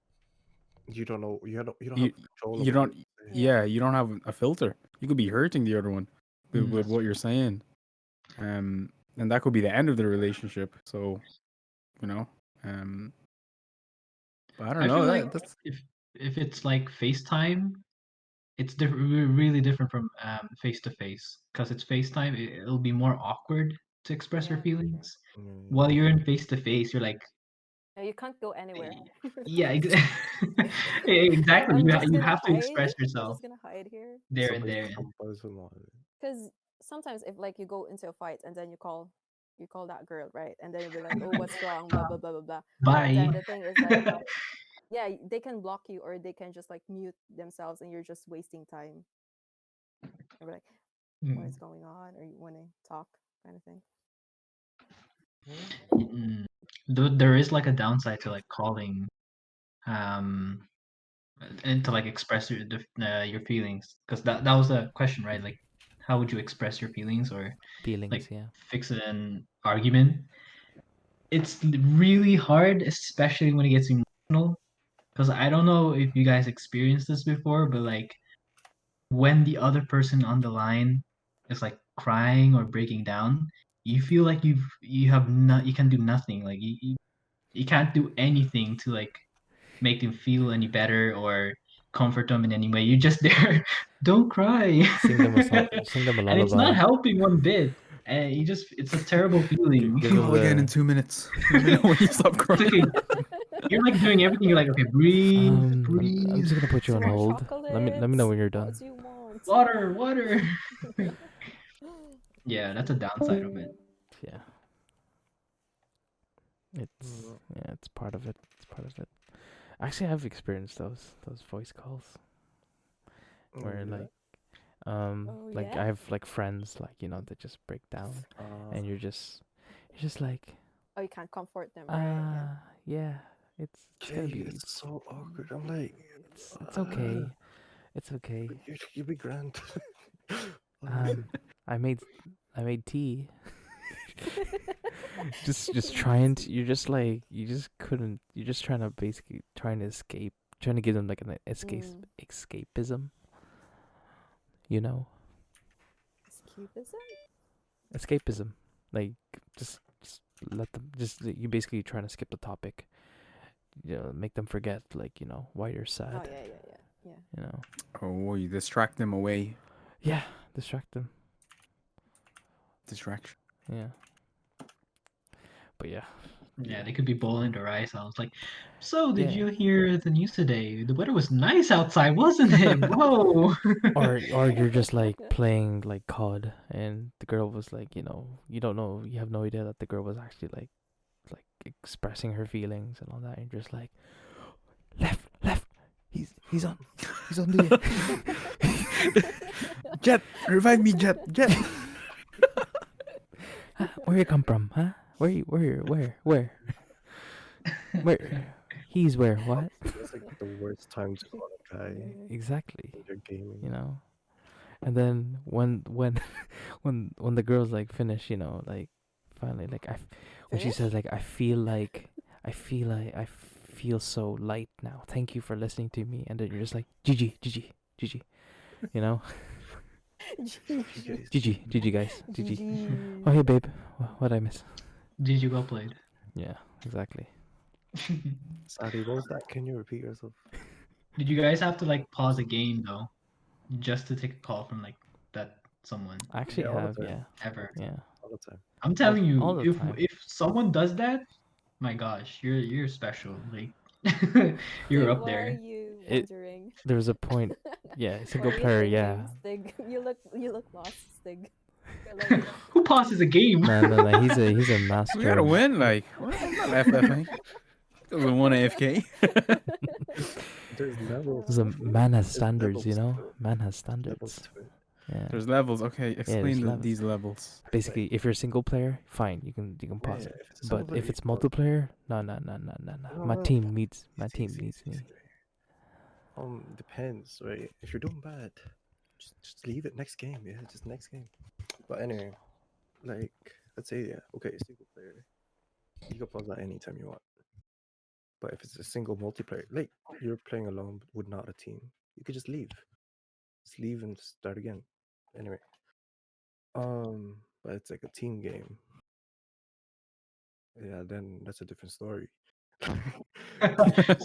You don't know. You don't you have control. you of don't what you say. yeah you don't have a filter. You could be hurting the other one with That's what you're saying. And that could be the end of the relationship. So, you know, but I don't I know. feel like That's if it's like FaceTime, it's really different from face to face. Because it's FaceTime, it'll be more awkward to express your Yeah. feelings. Mm, While you're in face to face, you're like You can't go anywhere. Yeah, Like, exactly. I'm just You gonna have to hide. express I'm yourself just gonna hide here. there and Somebody there. compose them all. Because sometimes if like you go into a fight and then you call that girl, right? And then you'll be like, oh, what's wrong? Blah blah blah blah blah. But Bye. then the thing is like, yeah, they can block you or they can just like mute themselves and you're just wasting time. And we're like, what is going on? Or you want to talk, kind of thing. Mm. There is like a downside to like calling, um, and to like express your feelings, because that was the question, right? Like, how would you express your feelings or Feelings, like yeah. fix an argument? It's really hard, especially when it gets emotional. Because I don't know if you guys experienced this before, but like when the other person on the line is like crying or breaking down, you feel like you can do nothing. Like you can't do anything to like make them feel any better or comfort them in any way. You're just there. Don't cry. Sing them a song, sing them a And it's not lullaby. helping one bit. And it's a terrible feeling. Give them Call again in the 2 minutes. Let me know when you stop It's crying. okay. You're like doing everything. You're like, okay, breathe, I'm breathe. just gonna put you Do on you want hold. Let me know chocolate? when you're What done. do you want? Water, water. Yeah, that's a downside of it. Yeah. It's part of it. It's part of it. Actually, I've experienced those voice calls where Yeah. like Oh like yeah. I have like friends like that just break down and you're just like Oh, you can't comfort them, right? Yeah. yeah, it's gonna Jay, be it's so awkward. I'm like, it's okay. It's okay. you'll be grand. Um I made tea. just Nice. trying to you're just like you just couldn't you're just trying to basically trying to escape, trying to give them like an escapism, you know? Escapism? Escapism. Like just let them you basically trying to skip the topic. Make them forget like, why you're Oh sad, yeah. you know. Oh, you distract them away. Yeah, distract them. Distraction. Yeah. But yeah. Yeah, they could be bowling their eyes out. It's like, so did Yeah. you hear the news today? The weather was nice outside, wasn't it? Whoa. Or you're just like playing like COD and the girl was like, you don't know, you have no idea that the girl was actually like expressing her feelings and all that, and you're just like left, he's on the Jet, revive me, Jet. where you come from, huh? Where he's where what It's like the worst time to call a guy exactly, when they're gaming. and then when when the girls like finish, like finally like when she says like I feel so light now, thank you for listening to me, and then you're just like GG, you know. GG guys, GG. Oh hey babe, what I miss? Did you well played? Yeah, exactly. Sorry, what was that? Can you repeat yourself? Did you guys have to like pause a game though, just to take a call from like that someone I actually Yeah, all the have, time. ever? yeah. All the time. I'm telling all you, the time. if someone does that, my gosh, you're special. Like you're Stig, up why are there. you It- wondering? There was a point, yeah, Why single are you player, thinking, yeah. Stig? You look lost, Stig. You're like, Who pauses a game? No, he's a master. We gotta win. Like, what? I'm not FFing. Doesn't want AFK. There's levels. There's a man has There's standards, levels to it. Man has Levels standards. to it. Yeah. There's levels. Okay, there's explain levels. these levels. Basically, if you're a single player, fine, you can pause Yeah, it. if it's a single But player, if you it's can pause it. multiplayer, no. My No, team needs easy, me. easy. Depends, right? If you're doing bad, just leave it. Next game, yeah, just next game. But anyway, like, let's say, yeah, okay, single player, you can pause that anytime you want. But if it's a single multiplayer, like you're playing alone with not a team, you could just leave. Just leave and start again. Anyway, but it's like a team game. Yeah, then that's a different story.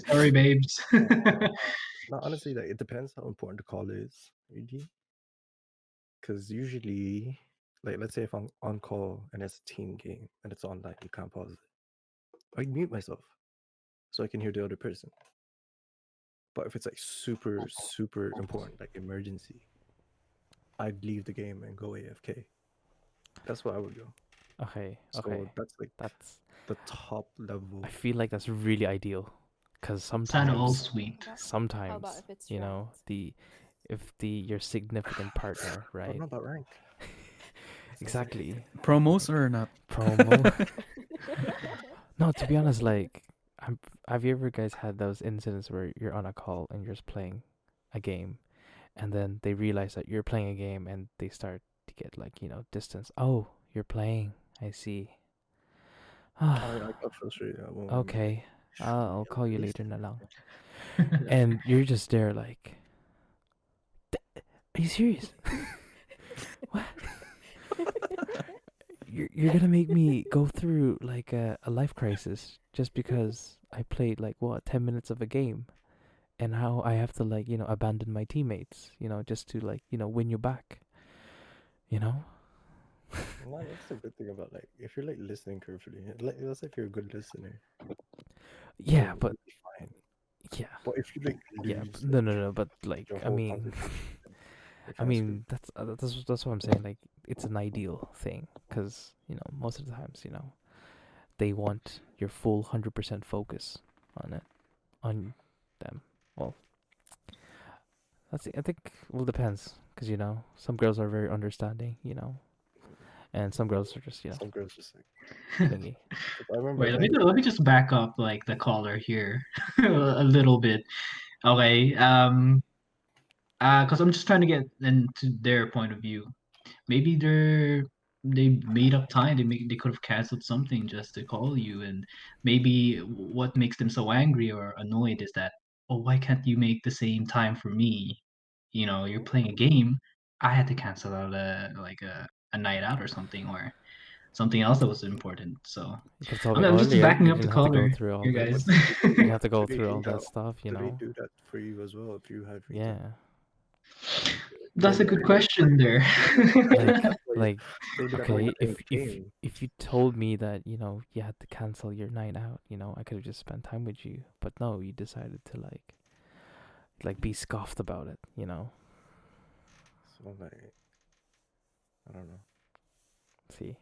Sorry, babes. No, honestly, like it depends how important the call is, really. Because usually, like let's say if I'm on call and it's a team game and it's online, you can't pause it. I mute myself. so I can hear the other person. But if it's like super, super important, like emergency, I'd leave the game and go AFK. That's what I would go. Okay. So Okay. that's like That's. the top level. I feel like that's really ideal, because It's kind of all sometimes, sweet. How about sometimes if it's you know ranked? if your significant partner, I don't right? know about rank. Exactly. Promos or not? Promo. No, to be honest, like, have you ever guys had those incidents where you're on a call and you're just playing a game, and then they realize that you're playing a game and they start to get like distance. Oh, you're playing. I see. I got frustrated at one moment. Okay, I'll call you Please. later, LaLang. And you're just there like, are you serious? What? You're gonna make me go through like a life crisis just because I played like 10 minutes of a game, and how I have to like abandon my teammates, just to like win you back, you know? No, that's the good thing about like if you're like listening carefully. Like let's say if you're a good listener, Yeah, then but you'll be fine. yeah, But if you like yeah, lose no, but like your I whole mean, conversation, you're I kinda screwed. mean that's what I'm saying. Like it's an ideal thing, because most of the times they want your full 100% focus on it, on them. Well, I think well depends, because some girls are very understanding, and some girls are just Some girls just like clingy. I remember Wait, I let me just back up like the caller here a little bit. Okay, because I'm just trying to get into their point of view. Maybe they made up time. They could have canceled something just to call you, and maybe what makes them so angry or annoyed is that, oh, why can't you make the same time for me? You're playing a game. I had to cancel out a night out or something, or something else that was important. So You could have told me I'm just earlier. backing You up the didn't have to go caller through all here, this. guys. You didn't have to go do they through do all that that? stuff, Do they do that for you as well if you had free time? Yeah, That's a good question there. like Maybe that's why okay, you're playing the game. if you told me that you had to cancel your night out, I could have just spent time with you. But no, you decided to like be scoffed about it. So like I don't know. See,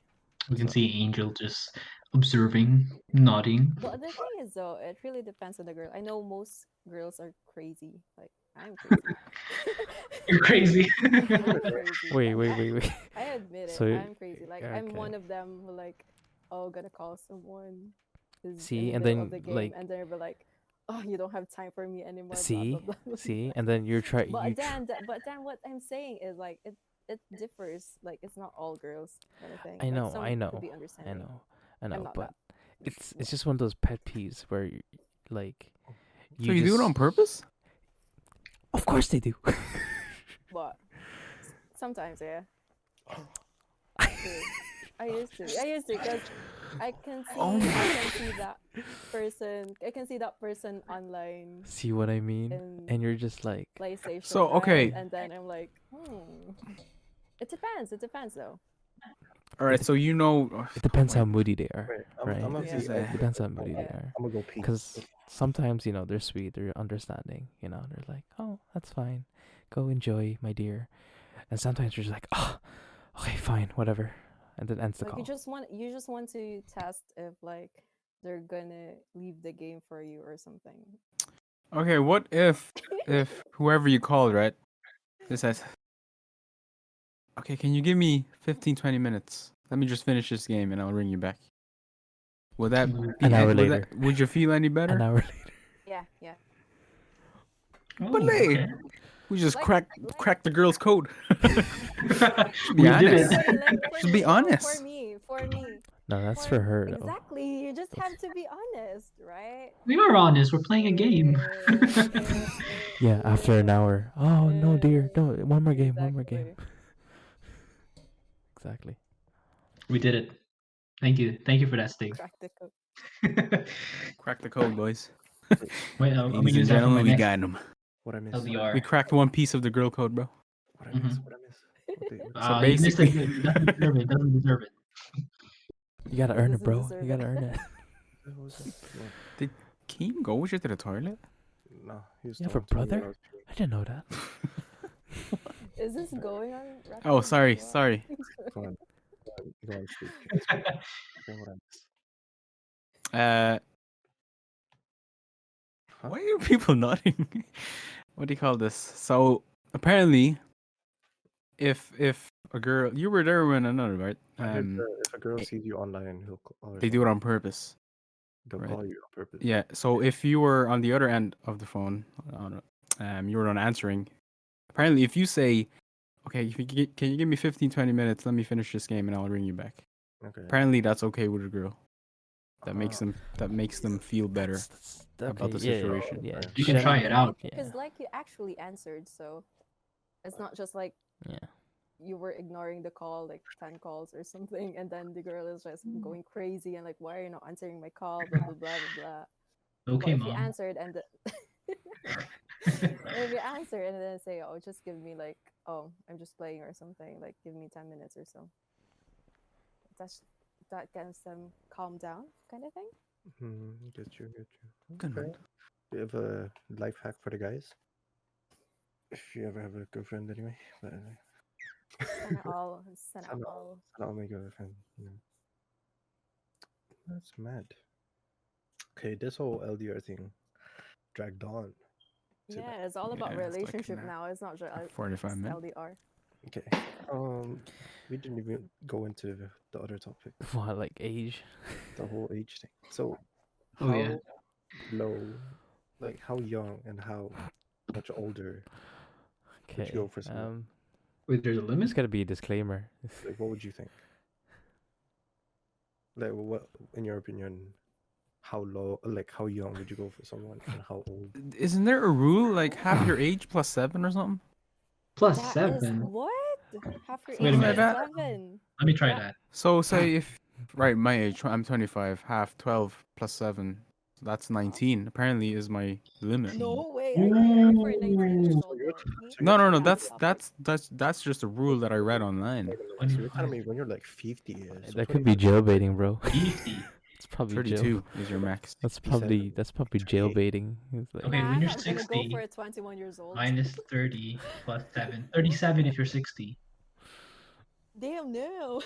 We can so see Angel just observing, nodding. But the thing is, though, it really depends on the girl. I know most girls are crazy. Like I'm crazy. You're crazy. I'm crazy. wait. I admit it. So I'm crazy. Like I'm okay. one of them who like, oh, gonna call someone who's in See, the and middle of then the game, like and they'll be like, oh, you don't have time for me anymore. Blah blah see, blah. blah. see, and then you're trying But then what I'm saying is like it differs. Like it's not all girls kind of thing. I Like know, some I know, could be I understanding. know, I'm not but that. it's just one of those pet peeves where like So you do it on purpose? Of course they do. But sometimes, yeah. True. I used to because I can see Oh my I can see that person. I can see that person online See what I mean? in And you're just like, PlayStation. So, right? okay. And then I'm like, It depends. It depends though. All right, so it depends how moody they are, Right. right? I'm gonna Yeah. be This is, Depends how moody Yeah. they are. I'm gonna go pee. Because sometimes, they're sweet, they're understanding, they're like, oh, that's fine. Go enjoy, my dear. And sometimes you're just like, oh, okay, fine, whatever. And then ends the Like call. you just want to test if like they're gonna leave the game for you or something. okay, what if whoever you called, right? This says, okay, can you give me 15, 20 minutes? Let me just finish this game and I'll ring you back. Would that be An hour would later. would you feel any better? An hour later. Yeah, yeah. But hey, okay. we just Like- cracked the girl's code. We did honest. it. Hey, like, for Just be me, though, honest. For me. No, that's for her, though. Exactly. You just have to be honest, right? We are honest. We're playing a game. Yeah, after an hour. Oh, no, dear. No, one more game, one more game. Exactly. We did it. Thank you for that, Stig. Crack the code. Crack the code, boys. Wait, I'm gonna Ladies use and that for my gentlemen, we next got him. What I miss? LDR. We cracked one piece of the girl code, bro. What I miss? What I miss? What they- So You missed it. basically- It doesn't deserve it. You gotta It earn it, doesn't bro. deserve You gotta it. earn it. what was it? Can you go with you to the toilet? No, he was You have a talking to me when I brother? was peeing. I didn't know that. Is this going on record? Oh, sorry, Wow. sorry. Go on, go on, speak. Say what I miss. Huh? Why are people nodding? What do you call this? So apparently, if a girl, you were there when another, right? I heard if a girl it- sees you online, he'll or They do it on purpose. they'll right. call you on purpose. Yeah. So if you were on the other end of the phone, you were not answering. Apparently, if you say, "Okay, can you give me 15, 20 minutes? Let me finish this game, and I'll ring you back." Okay. Apparently, that's okay with a girl. That makes Uh-huh. them feel better about the situation. Yeah, Okay. You can try it out. Because Yeah. like you actually answered, so it's not just like Yeah. you were ignoring the call like 10 calls or something, and then the girl is just going crazy and like, why are you not answering my call, blah blah blah blah blah. Okay, But if you mom. answered and if you answer and then say, oh, just give me like, oh, I'm just playing or something, like give me 10 minutes or so, that gets them calm down kind of thing. Get you. Good Okay. one. We have a life hack for the guys. If you ever have a girlfriend, anyway. But Send out all. I'll make a girlfriend. That's mad. Okay, this whole LDR thing dragged on. Yeah, it's all about Yeah, it's like relationship an now. It's not just 45 minutes. LDR. Okay. We didn't even go into the other topic, What, like age? the whole age thing. So, Oh, how yeah. low, like how young and how much older would Okay. you go for someone? Wait, there's a limit? There's gotta be a disclaimer. Like, what would you think? Like, what, in your opinion, how low, like how young would you go for someone, and how old? Isn't there a rule like half your age plus 7 or something? Plus That is 7. what? Half your Wait a age minute. is 7. Let me try Yeah. that. So say if my age, I'm 25, half 12 plus 7, so that's 19. Apparently is my limit. No way. Are you for 19 years Ooh. old you're- though? We so need No, to no, no. change the topic. That's just a rule that I read online. So you're telling me when you're like 50 years? That could be jailbaiting, bro. 50. It's probably jail. 32 is your max. That's 57, probably 28. jailbaiting. It's like, Okay, Nah, when I'm you're not gonna go 60, for a 21 years old. minus 30 plus 7. 37 if you're 60. Damn, no.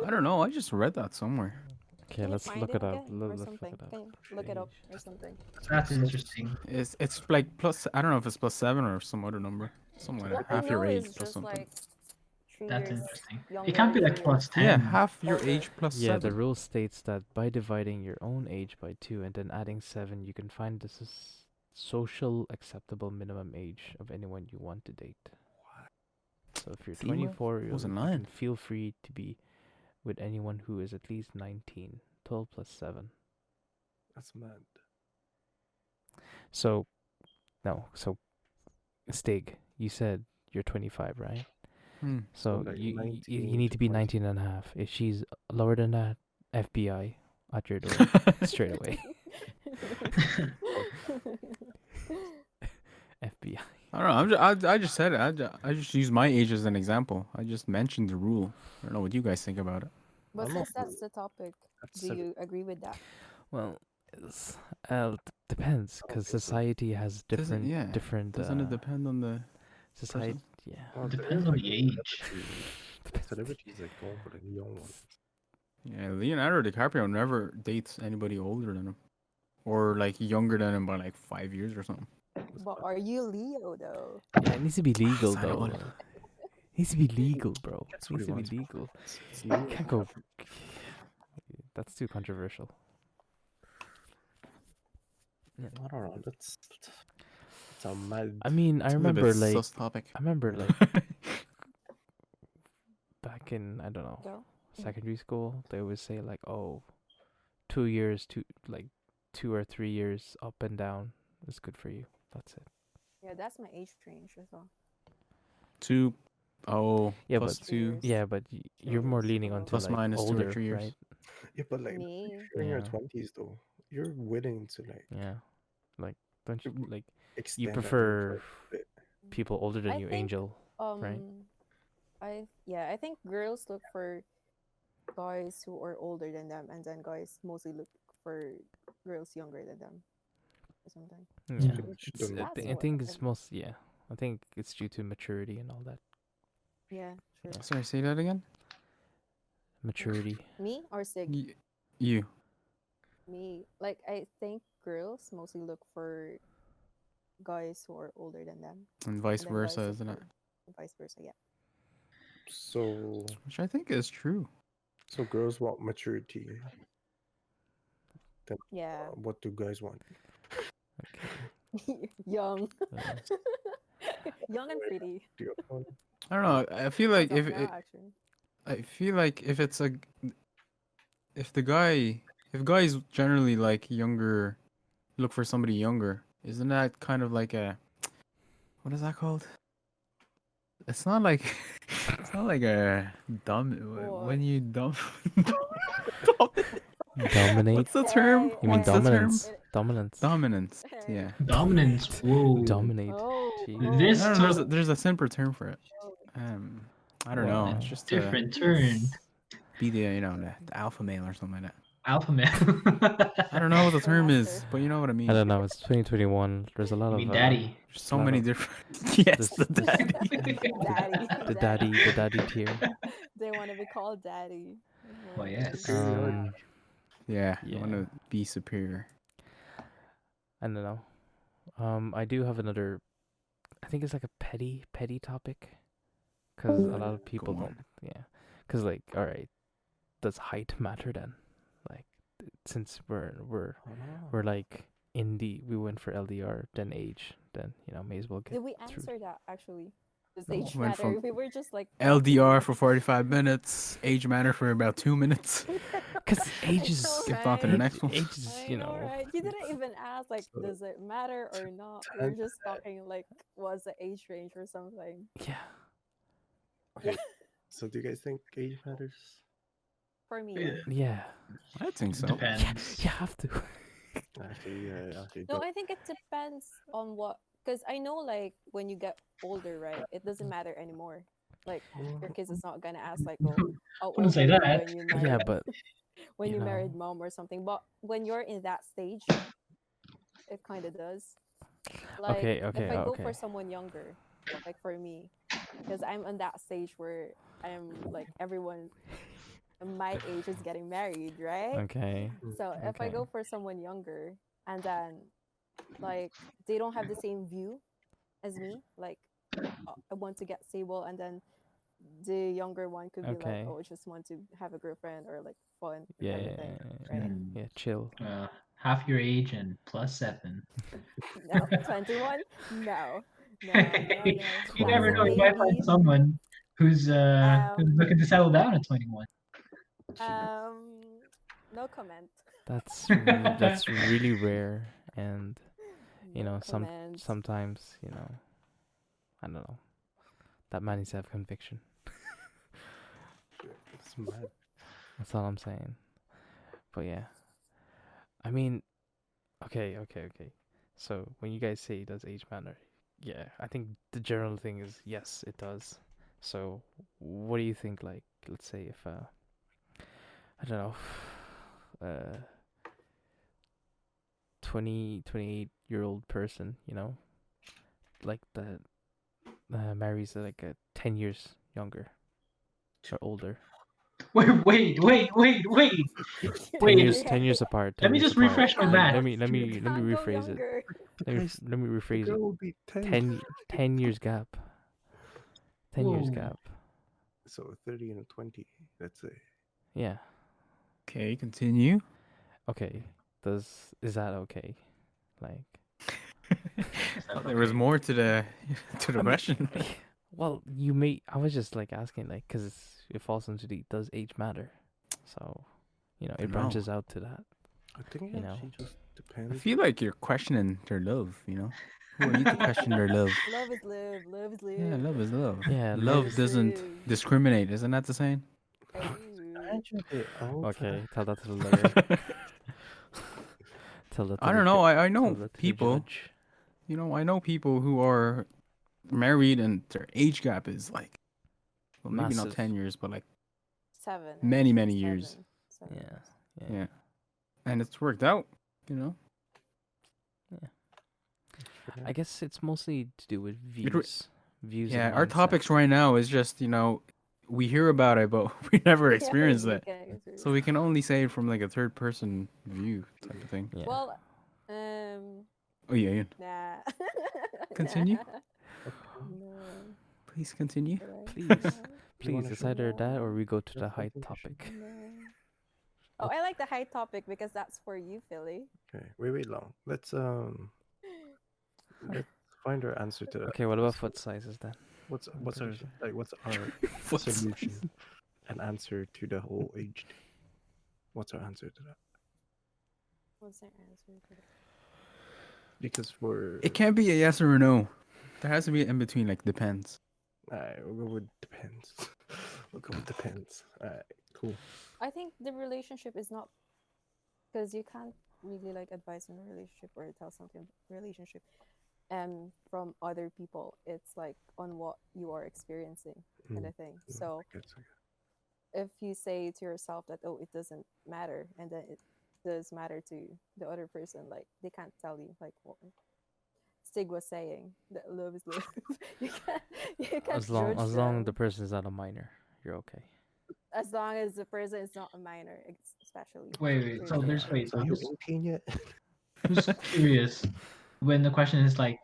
I don't know. I just read that somewhere. okay, Can you let's find look it it up. again or Let's something? look it Can up. you look it up Age. or something? That's interesting. It's like plus. I don't know if it's plus 7 or some other number. Somewhere What I half your know age is plus just something. like 3 That's years interesting. younger, It can't be like 3 plus years 10. Yeah, half your older. age plus Yeah, 7. the rule states that by dividing your own age by 2 and then adding 7, you can find this is social acceptable minimum age of anyone you want to date. So if you're Female? 24, Wasn't you lying. can feel free to be with anyone who is at least 19. 12 plus 7. That's mad. So, no, so Stig, you said you're 25, right? Hmm. So like you 19 need to to be 20. 19 and a half. If she's lower than that, FBI at your door straight away. FBI. I don't know. I just said it. I just use my age as an example. I just mentioned the rule. I don't know what you guys think about it. But I'm since not- that's the topic, That's do you agree with that? Well, it's, depends because think so. society has Doesn't- different different. Doesn't it depend on the society? person? Yeah. Well, Depends on the age. Celebrities like going for the young ones. Yeah, Leonardo DiCaprio never dates anybody older than him, or like younger than him by like 5 years or something. But are you Leo though? Yeah, it needs to be legal Sorry, though. what? It needs to be legal, bro. That's It what needs he to be wants. legal. It's You Leo can't go. DiCaprio. That's too controversial. Yeah. I don't know. That's a mad. I mean, I It's a bit remember like sus topic. I remember like back in I don't know Go. secondary school, they always say like, oh, 2 years, 2 or 3 years up and down is good for you. That's it. Yeah, that's my age range as well. 2, oh, Yeah, plus but 2. yeah, but you're more leaning onto Plus like minus 2 or older, 3 years. right? Yeah, but like Me. if you're in your Yeah. 20s though, you're willing to like Yeah, like don't you like extend you that age prefer life a bit. people older than I you, think, Angel? right? I think girls look for guys who are older than them, and then guys mostly look for girls younger than them. or something. Yeah, think it should it's, do I, more. That's I what think it's most yeah. I think it's due to maturity and all that. Yeah, sure. Sorry, say that again. Maturity. Me or Sig? You. Me. Like I think girls mostly look for guys who are older than them, And vice and then guys versa, look isn't it? for vice versa. Yeah. So, Which I think is true. so girls want maturity. Then Yeah. what do guys want? Okay. Young. Yeah. Young and pretty. Do you want? I don't know. I feel like Depends on actually. I feel like if it's if the guy if guys generally like younger look for somebody younger, isn't that kind of like a what is that called? It's not like it's not like a dumb What? when you dumb. Dominate. What's the term? Hey, You mean What's the term? dominance? Dominance. Dominance. Hey. Yeah. Dominance. Whoa. Dominate. Oh, Jeez. This I don't know. took There's a simpler term for it. oh. I don't Wow. know. It's just different turn. be the the alpha male or something like that. Alpha male. I don't know what the The term is, master. but you know what I mean. I don't know. It's 2021. There's a lot You of mean daddy. There's so lot many of- different. Yes, this- the daddy. Daddy. the daddy tier. They want to be called daddy. Well, yes. Um, Yeah, you want Yeah. to be superior. I don't know. I do have another. I think it's like a petty topic, because a lot of people on. don't. Yeah, because like, all right, does height matter then? Like, since we're like we went for LDR, then age, then may as well get. Did we through. answer that actually? Does No, age went matter? from We were just like LDR for 45 minutes. Age matter for about 2 minutes. Because age is know, Skip on to the right? next one. Age is I know, right? You didn't even ask like, So, does it matter or not? We were just talking like, what's the age range or something? yeah. Okay. So do you guys think age matters? For me, Yeah. Yeah. I think so. Depends. You have to. Actually, yeah. Okay. no, I think it depends on what. Because I know, like, when you get older, right, it doesn't matter anymore. Like, your kids is not gonna ask, like, oh, how Wouldn't old say are you that. when you married, Yeah, but when you you know. married mom or something. But when you're in that stage, it kind of does. Like, Okay, if I go okay. for someone younger, like for me, because I'm in that stage where I'm like everyone my age is getting married, right? Okay. So if I Okay. go for someone younger and then like they don't have the same view as me, like I want to get stable, and then the younger one could be like, Okay. oh, I just want to have a girlfriend or like fun and Yeah. everything, right? Yeah. Chill. Half your age and +7. No, 21? No. No, no, no. You That's never a know. You might find baby. someone who's looking to settle down at 21. Um, no comment. That's really rare, and No comment. sometimes I don't know. That man needs to have conviction. It's mad. That's all I'm saying. But yeah, I mean, okay. So when you guys say does age matter, yeah, I think the general thing is yes, it does. So what do you think? Like, let's say if I don't know, 28-year-old person, like that marries like 10 years younger or older. Wait. 10 years, Yeah. 10 years apart. 10 Let me years just apart. refresh my Can't math. go- Let me can't go rephrase it. younger. Let me The rephrase girl it. will be 10. 10 years gap. 10 years Whoa. gap. So 30 and 20. That's it. Yeah. Okay, continue. Okay. Is that okay? Like, There was more to the mean- question. well, I was just like asking, like, because it falls into the does age matter? So, it No. branches out to that. I think You it know. actually just I depends. feel like you're questioning their love. Who are you to question their love? Love is love. Love is love. Yeah, love is love. Yeah, love is doesn't love. discriminate. Isn't that the saying? Imagine it all Okay, tell that to the lawyer. Tell that to I the don't know. I tell know that to the people. judge. I know people who are married and their age gap is like, well, maybe not Massive. 10 years, but like 7. many, actually, many years. 7. Yeah. Yeah. And it's worked out. I guess it's mostly to do with re- views. Views Yeah, and our mindset. topics right now is just, we hear about it, but we never experience we that. can't experience So we can only say it from like a third person view type of thing. Yeah. Well, Oh yeah, Ian. nah. Continue. Nah. No. Please continue. Should I? Please. No. Please, wanna it's show- either that or we go to No the high continuation. topic. No. Oh, I like the high topic because that's for you, Philly. Okay, wait long. Let's find our answer to that. Okay, what about foot sizes then? What's our what's our Foot solution size. and answer to the whole age thing? What's our answer to that? What's their answer to that? Because for It can't be a yes or a no. There has to be an in between, like depends. Alright, we'll go with depends. We'll go with depends. Alright, cool. I think the relationship is not because you can't really like advise in a relationship or tell something about relationship from other people. It's like on what you are experiencing kind of thing. So I guess. if you say to yourself that it doesn't matter, and then it does matter to the other person, like they can't tell you like what Stig was saying, that love is love. you can't As long judge as long them. the person is not a minor, you're okay. As long as the person is not a minor, especially. Wait. So there's Wait. So I'm you just 18 yet? just curious. When the question is like,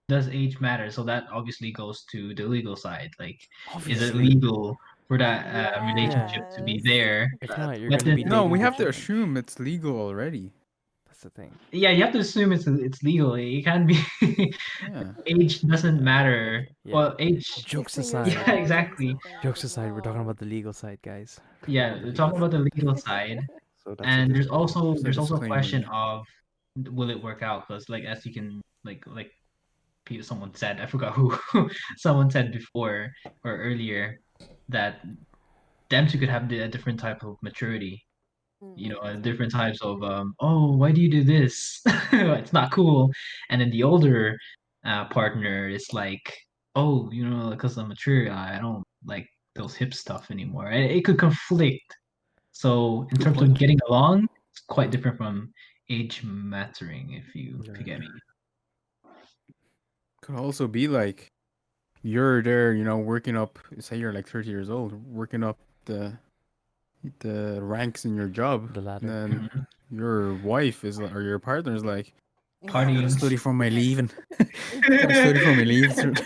does age matter? So that obviously goes to the legal side. Like, is it Obviously. legal for that relationship to be Yes. there? If not, you're But gonna be then- No, dating we have to differently. assume it's legal already. That's the thing. Yeah, you have to assume it's legal. It can't be. Yeah. Age doesn't matter. okay, yeah. Well, age. Jokes 16 years aside. Yeah, old, exactly. 17, Jokes aside, we're talking no. about the legal side, guys. Yeah, we're talking about the legal side, So that's and there's also It's a there's also a disclaimer, question yeah. of will it work out? Because like as you can someone said, I forgot who someone said before or earlier that them two could have a different type of maturity. Different types of why do you do this? It's not cool. And then the older partner is like, oh, because I'm mature, I don't like those hip stuff anymore. And it could conflict. So in Good terms point. of getting along, it's quite different from age mattering, if you get me. Could also be like you're there, working up. Say you're like 30 years old, working up the ranks in your job. The ladder. And then your wife is or your partner is like, Partying. gotta study for my leaving. Gotta study for my leaving.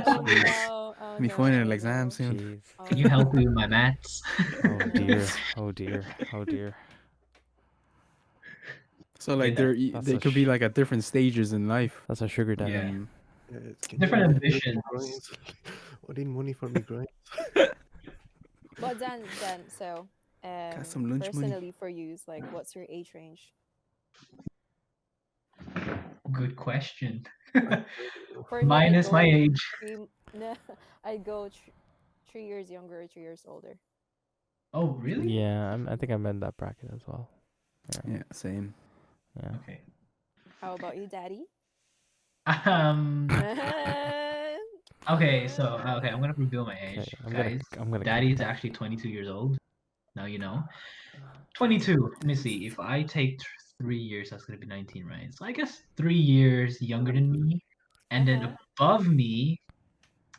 Oh no! Oh Me no! final Oh, exam no. soon. Jeez. Oh, Can you help me with my maths? Oh dear. Oh dear. Oh dear. So like Yeah, that's they a could be sh- like at different stages in life. That's a sugar daddy. Yeah. Can Different you ambitions. What in money for me, grind? But then so some lunch money. personally for you, like what's your age range? Good question. For me, Mine is my age. No, I go 3 years younger or 3 years older. Oh, really? Yeah, I think I'm in that bracket as well. Yeah, same. Yeah. Okay. How about you, Daddy? Okay, so I'm gonna reveal my age, Okay, guys. I'm gonna Daddy is count. actually 22 years old. Now you know. 22. Let me see. If I take 3 years, that's gonna be 19, right? So I guess 3 years younger than me, and then above me.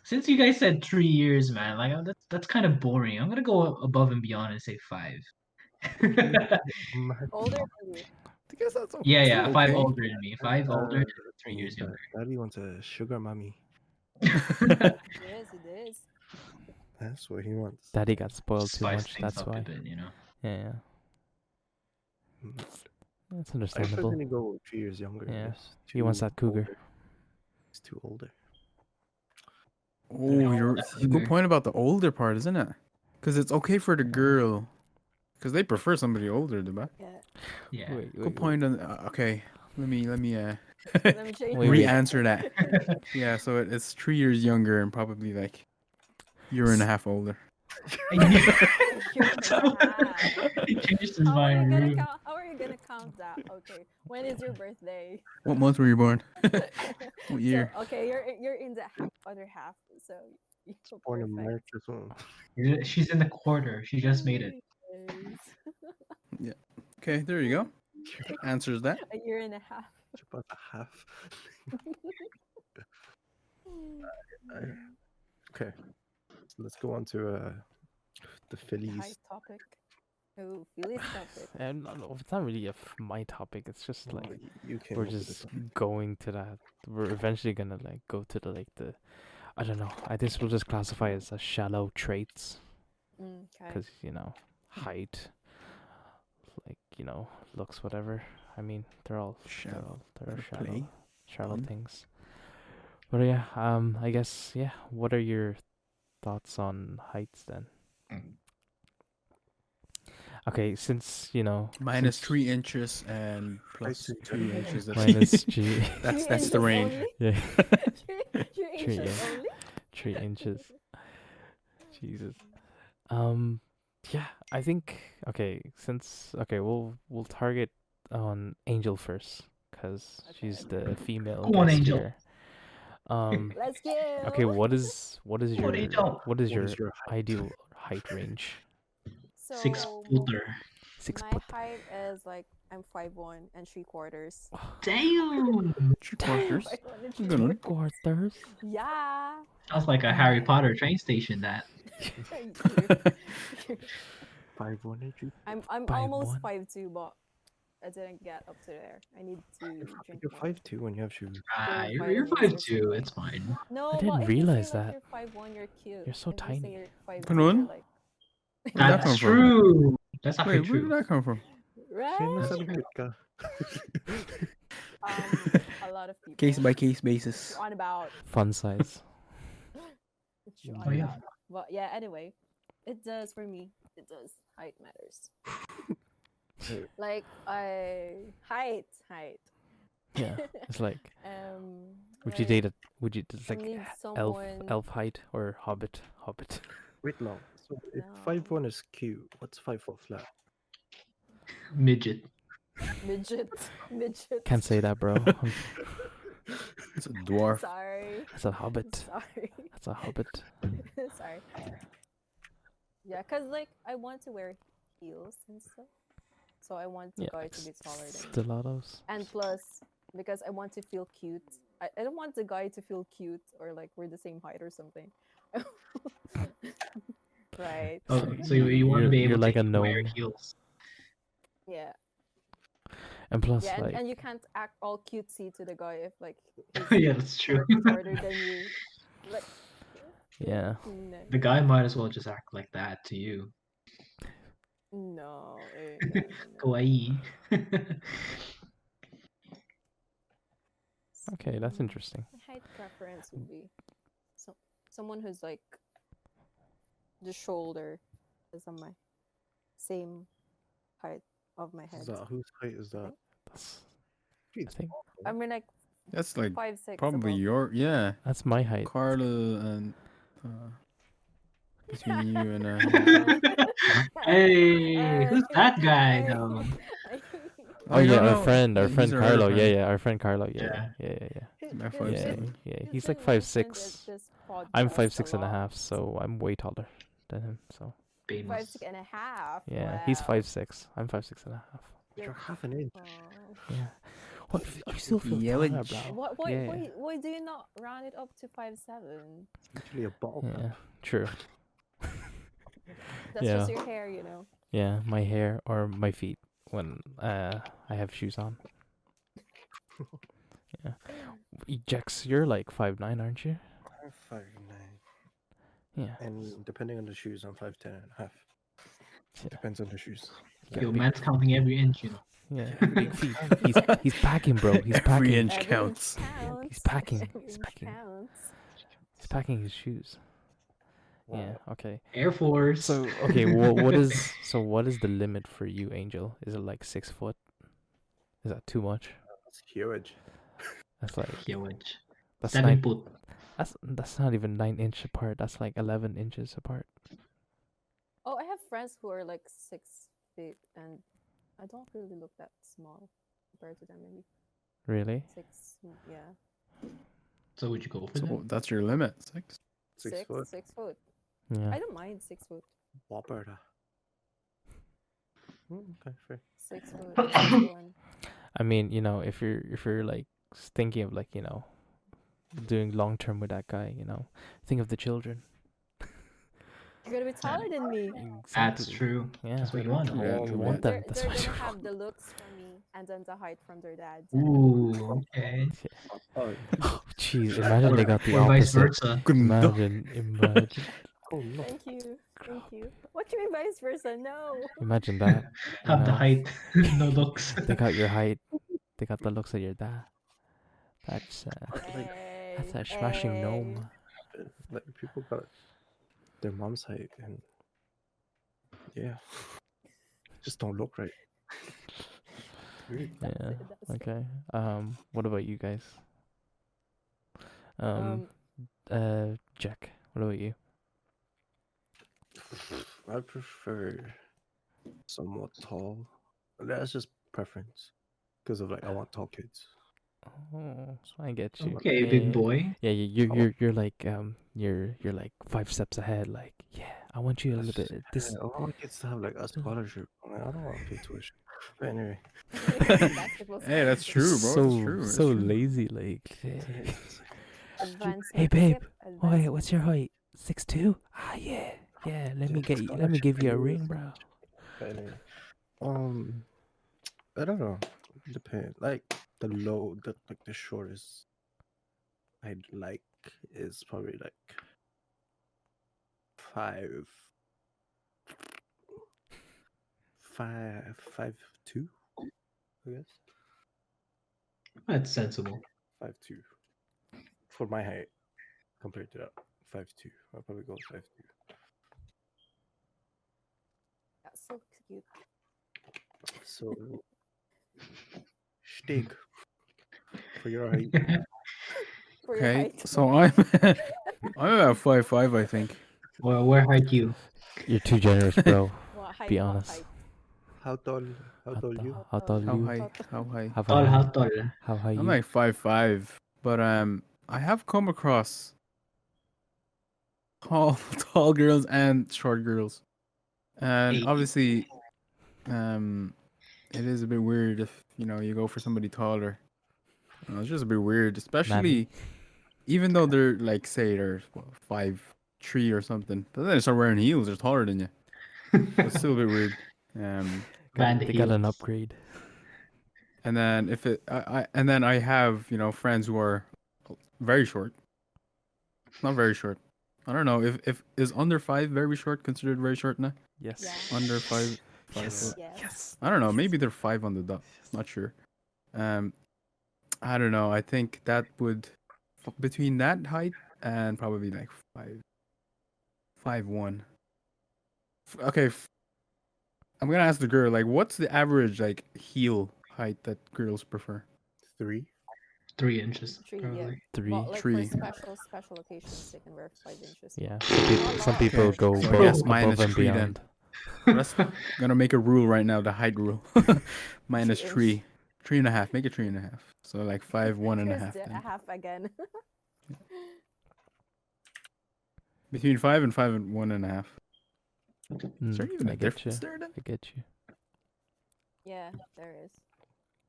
Since you guys said 3 years, man, like that's kind of boring. I'm gonna go above and beyond and say 5. Older than you. I guess that's Yeah, 5 okay. older than me. 5 older, 3 years younger. Daddy wants a sugar mommy. Yes, it is. That's what he wants. Daddy got spoiled too Spice much. things That's up why. a bit, Yeah. Mm. That's I'm understandable. gonna go 3 years younger. Yeah. He's He wants too that cougar. older. He's too older. Oh, you're good point about the older part, isn't it? Because it's okay for the girl, because they prefer somebody older, right? Yeah. Yeah. Good point on. Okay, let me Let me change. Wait, re-answer that. Yeah, so it's 3 years younger and probably like year and a half older. He changed his mind. Rude. How are you gonna count that? Okay, when is your birthday? What month were you born? What year? So, okay, you're in the other half, so you're Born in perfect. March as well. She's in the quarter. She just made it. Yes. Okay, there you go. Answers that. A year and a half. About a half. Okay, so let's go on to the High Phillies. topic. Oh, Philly's topic. And no, it's not really my topic. It's just Well, like you came we're up with this just one. going to that. We're eventually gonna like go to the I don't know. I this will just classify as a shallow traits Okay. because height, like looks, whatever. I mean, they're all Shallow. they're Better shallow, play. shallow Fun. things. But yeah, I guess What are your thoughts on heights then? Okay, since Minus since 3 inches and plus see. 2 inches. minus G, That's 3 the inches range. only? yeah, 3 Three, inches yeah. only? 3 inches. Jesus. Yeah, I think we'll target on Angel first because she's the female Go on, guest Angel. here. Let's go. Okay, what is Go on, Angel. what is What your is your height? ideal height range? So 6-footer. 6 my foot. height is like I'm 5'1" and 3/4. Damn. 3/4. 5'1" and Good one. 3/4. Yeah. Sounds like a Harry Potter train station. That. I'm 5'1". almost 5'2", but I didn't get up to there. I need to drink You're more. 5'2" when you have shoes. You're vitamins or 5'2". something. It's fine. No, I didn't but if realize you say, like, that. you're 5'1", you're cute. You're so if You tiny. say you're 5'2", Come on. you're like, Where'd that come That's from? true. That's actually Wait, where true. did that come from? right? That's true. A lot of people. Case by case basis. You're on about. Fun size. You're on Oh, yeah. about. But yeah, anyway, it does for me. It does. Height matters. Like height. Yeah, it's like would you like, date a it's I like need elf someone. height or hobbit? Wait, long. So if No. 5'1" is cute, what's 5'4" flat? Midget. Midget. Can't say that, bro. It's a dwarf. Sorry. That's a hobbit. Sorry. That's a hobbit. Sorry. Yeah, cause like I want to wear heels and stuff, so I want the Yeah, guy like to be taller than me. stilettos. And plus, because I want to feel cute, I don't want the guy to feel cute or like we're the same height or something. Right. Oh, so you want to be You're able like to a wear gnome. heels. Yeah. And plus, Yeah, like and you can't act all cutesy to the guy if like Yeah, that's true. shorter than you. Like. yeah. No. The guy might as well just act like that to you. No. Kawaii. Okay, that's interesting. My height preference would be someone who's like the shoulder is on my same height of my head. Is that whose height is that? That's Jeez, think- I mean like That's like 5'6". probably above. that's my height. Carla and between you and Hey, who's that guy though? Oh you yeah, don't our know? friend He's her Carlo. friend. Yeah, our friend Carlo. Yeah. About His- 5'7". Yeah. his He's like management 5'6". is just I'm podcast 5'6" a and a lot. half, so I'm way taller than him. So 5'6". 5'6.5". yeah, he's Wow. 5'6". I'm 5'6" and a half. you're half an inch. Oh. Yeah. What? I still feel Yeah, taller, but- bro. Why Yeah. why do you not round it up to 5'7"? Literally a bottle Yeah, cap. true. That's Yeah. just your hair, you know. Yeah, my hair or my feet when I have shoes on. Yeah. Jex, you're like 5'9", aren't you? I'm 5'9", Yeah. and depending on the shoes, I'm 5'10" and a half. Yeah. Depends on the shoes. Yo, man's counting every inch, you know. Yeah, big feet. He's packing, bro. He's Every packing. inch Every counts. counts. He's packing. Every He's inch packing. counts. He's packing his shoes. Yeah. Okay. Air Force. So okay, what is the limit for you, Angel? Is it like 6 foot? Is that too much? That's huge. That's like Huge. that's 7 nine. foot. That's not even 9 inch apart. That's like 11 inches apart. Oh, I have friends who are like 6 feet, and I don't really look that small compared to them. Maybe Really? 6. Yeah. So would you go for So that? that's your limit. 6. 6 foot. 6 foot. Yeah. I don't mind 6 foot. Whopper. Okay, fair. 6 foot, 6'1". I mean, you know, if you're like thinking of like, you know, doing long term with that guy, you know, think of the children. You're gonna be taller than me. That's Exactly. true. Yeah. That's what you want. True that, You true want that. them. That's They're what you gonna have want. the looks from me and then the height from their dad. Ooh, okay. Oh, Oh, jeez! Imagine they got the Or vice opposite. versa. Imagine. oh no. Thank you. Thank you. What do you mean vice versa? No. Imagine that. You Have the know, height, no looks. they got your height. They got the looks of your dad. That's Like, that's Hey, a smashing hey. gnome. like people got their mom's height, and yeah, just don't look right. Weird. Yeah. That's it. Okay. What about you guys? Um, Jack. What about you? I prefer somewhat tall. That's just preference, because of like I want tall kids. Oh, I get you. Okay, Yeah, big boy. Yeah, you're like you're like 5 steps ahead. Like, yeah, I want you a little bit. This. Yeah, I want my kids to have like a scholarship. I don't want to pay tuition. But anyway, basketball Hey, that's scholarship. true, bro. So That's true. That's so true. lazy. Like, it's Advanced hey babe. mentorship, Oh, wait, advanced what's your mentorship. height? 6'2"? Ah, yeah, yeah. Let me yeah, get you. Let me give you a scholarship ring, is- bro. But anyway, I don't know. Depend. Like the shortest I'd like is probably like 5, 5'2", I guess. That's sensible. 5'2" for my height compared to that 5'2". I'll probably go 5'2". That's so cute. So Stig for your height. For your Okay, height. so I'm I'm about 5'5", I think. Well, where height you? You're too generous, bro. What height? Be What honest. height? How tall? How tall you? How tall How you? high? How high? How Tall, high? how tall? How high I'm you? like 5'5", but I have come across tall tall girls and short girls, and Hey. obviously, it is a bit weird if you go for somebody taller. It's just a bit weird, especially even though they're like say they're 5'3" or something, but then they start wearing heels. They're taller than you. So it's still a bit weird. Man, They got heels. an upgrade. And then if it, and then I have friends who are very short, not very short. I don't know if is under 5 very short considered very short now. Yes. Yeah. Under 5 Yes. foot. Yes. I don't know. Maybe they're 5 on the dot. Not sure. I don't know. I think that would between that height and probably like 5'1". Okay. I'm gonna ask the girl like, what's the average like heel height that girls prefer? 3. 3 inches, 3, yeah. probably. 3. But like Tree. for special occasions, they can wear 5 inches. Yeah. Not Some long. people Okay, go so I above, guess above minus and 3 then. beyond. Let's gonna make a rule right now. The height rule. Minus 3 inch. 3, 3.5. Make it 3.5. So like 5'1" and a Here's half. the Then. half again. Between 5 and 5'1.5". Is there even I a get you. difference there then? I get you. Yeah, there is.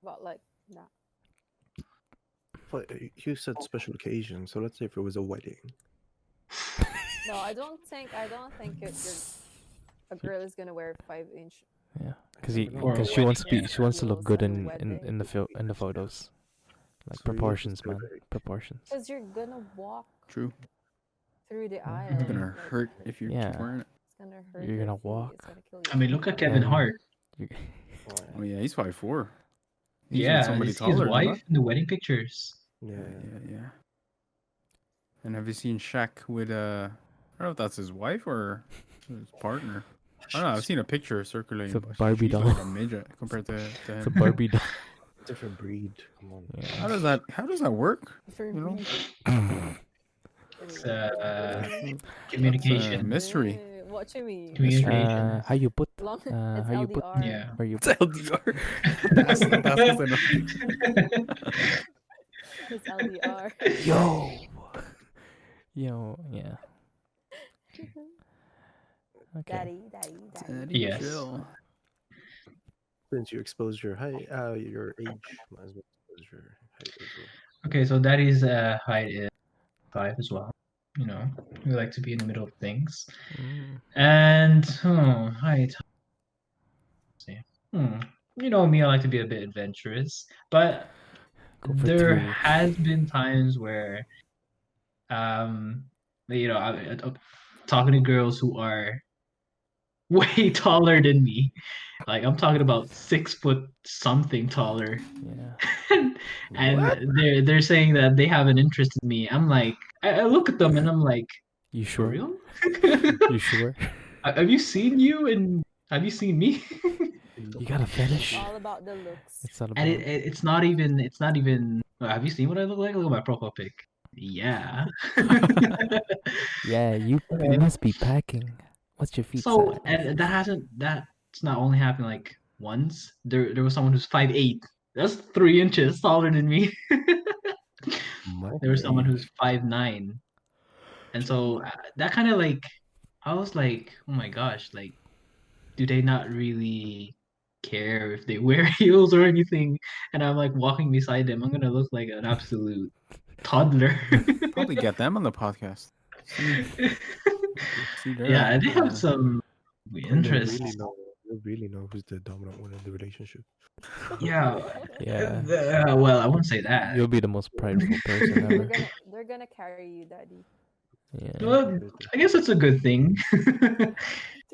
But like, nah. But you said special occasion, so let's say if it was a wedding. No, I don't think a girl is gonna wear 5 inch. Yeah. Or a Because she wants to wedding, be she wants to look heels good at a in wedding. the photos. Like So you proportions, just go man. like- Proportions. Because you're gonna walk True. through the aisle. It's gonna like, hurt if you keep Yeah. wearing it. It's gonna hurt. You're your gonna feet, walk. It's gonna kill I mean, your look at feet. Kevin And Hart. you- Oh yeah, he's 5'4". He's with Yeah, somebody you see his taller than that. wife in the wedding pictures. Yeah. Yeah. And have you seen Shaq with I don't know if that's his wife or his partner. I don't know. I've seen a picture circulating. It's a but Barbie she's doll. like a midget compared to It's a him. Barbie doll. Different breed. Come on. How does that work? For You know? me. It's That's communication. a mystery. What you mean? Communication. How you put? Long, How it's you put? LDR. Yeah. Where you It's LDR. That's enough. It's LDR. Yo, yeah. Okay. Daddy. Daddy Yes. chill. Since you exposed your height, your age, might as well expose your height as well. Okay, so Daddy's height is 5 as well. You know, we like to be in the middle of things. Mm. And height. Let's see. You know me, I like to be a bit adventurous, but Go for there 2. has been times where um you know I'm talking to girls who are way taller than me. Like I'm talking about 6 foot something taller. Yeah. And What? they're saying that they have an interest in me. I'm like, I look at them and I'm like, You for sure? real? You sure? Have you seen you and have you seen me? You got a fetish? It's all about the looks. It's not And about. it's not even. Have you seen what I look like? Look at my profile pic. Yeah. Yeah, you Okay. must be packing. What's your feet So size? and that's not only happened like once. There was someone who's 5'8". That's 3 inches taller than me. My There was someone age. who's 5'9". And so that kind of like I was like, oh my gosh, like do they not really care if they wear heels or anything? And I'm like walking beside them, I'm gonna look like an absolute toddler. Probably get them on the podcast. See, see their Yeah, they have uh, some You'll interests. really know who's the dominant one in the relationship. Yeah. Yeah. Well, I wouldn't say that. You'll be the most prideful person They're ever. gonna carry you, daddy. Yeah. Well, I guess it's a good thing.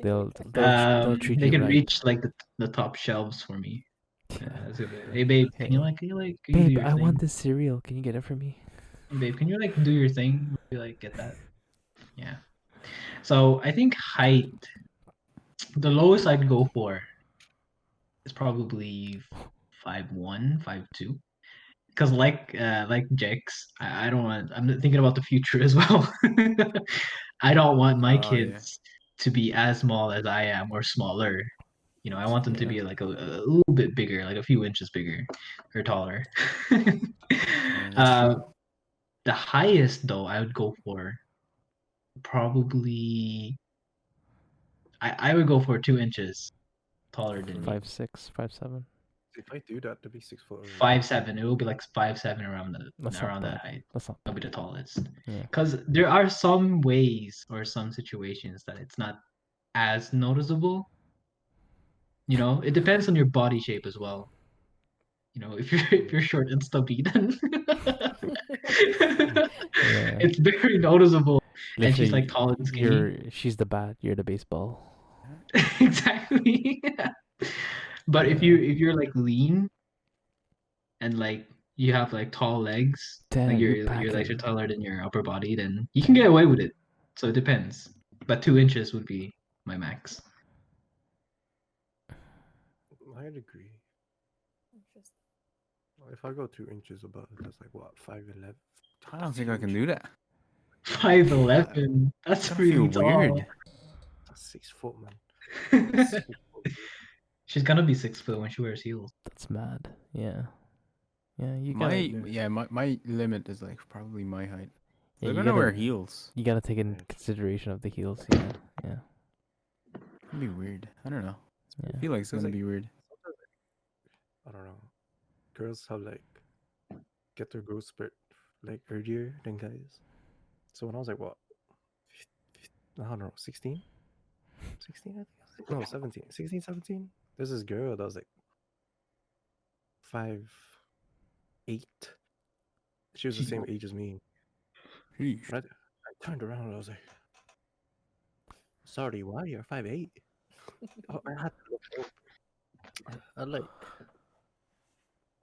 They'll treat They you can right. reach like the top shelves for me. Yeah. That's a bit. Hey babe, Hey. can you do Babe, your I thing? want this cereal. Can you get it for me? Hey, babe, can you like do your thing? Maybe, like get that. Yeah. So I think height, the lowest I'd go for is probably 5'1", 5'2". Because like Jex, I don't want. I'm thinking about the future as well. I don't want my oh yeah. kids to be as small as I am or smaller. You know, I want them to Yeah. be like a little bit bigger, like a few inches bigger or taller. Yeah, that's true. The highest though I would go for probably I would go for 2 inches taller than me. 5'6", 5'7". If I do that, to be 6 foot already. 5'7". It will be like 5'7" around That's not that bad. height. That's not That'll be bad. the tallest. Yeah. Because there are some ways or some situations that it's not as noticeable. You know, it depends on your body shape as well. You know, if you're short and stubby, then Yeah. it's very noticeable. And she's like Literally, tall and skinny. she's the bat. You're the baseball. Exactly. But Yeah. if you're like lean and like you have like tall legs, like Damn, you're your legs are packing. taller than your upper body, then you can get away with it. So it depends. But 2 inches would be my max. I'd agree. If I go 2 inches above, that's like what, 5'11"? I don't think I can do that. 5'11". That's It's gonna feel really tall. weird. That's 6 foot, man. 6 foot. She's gonna be 6 foot when she wears heels. That's mad. Yeah. Yeah, you My gotta. my limit is like probably my height. Yeah, They're you gonna wear gotta. heels. You gotta take in Yeah. consideration of the heels. Yeah. Yeah. It'd be weird. I don't know. I Yeah. feel like it's Because, gonna like, be weird. I don't know. Girls have like get their growth spurt like earlier than guys. So when I was like what, I don't know, 16, 16, I think. No, 17, 16, 17. There's this girl that was like 5'8". She was the same age as me. Sheesh. But I turned around and I was like, "Sorry, why you're 5'8"?" I had to look up. I like.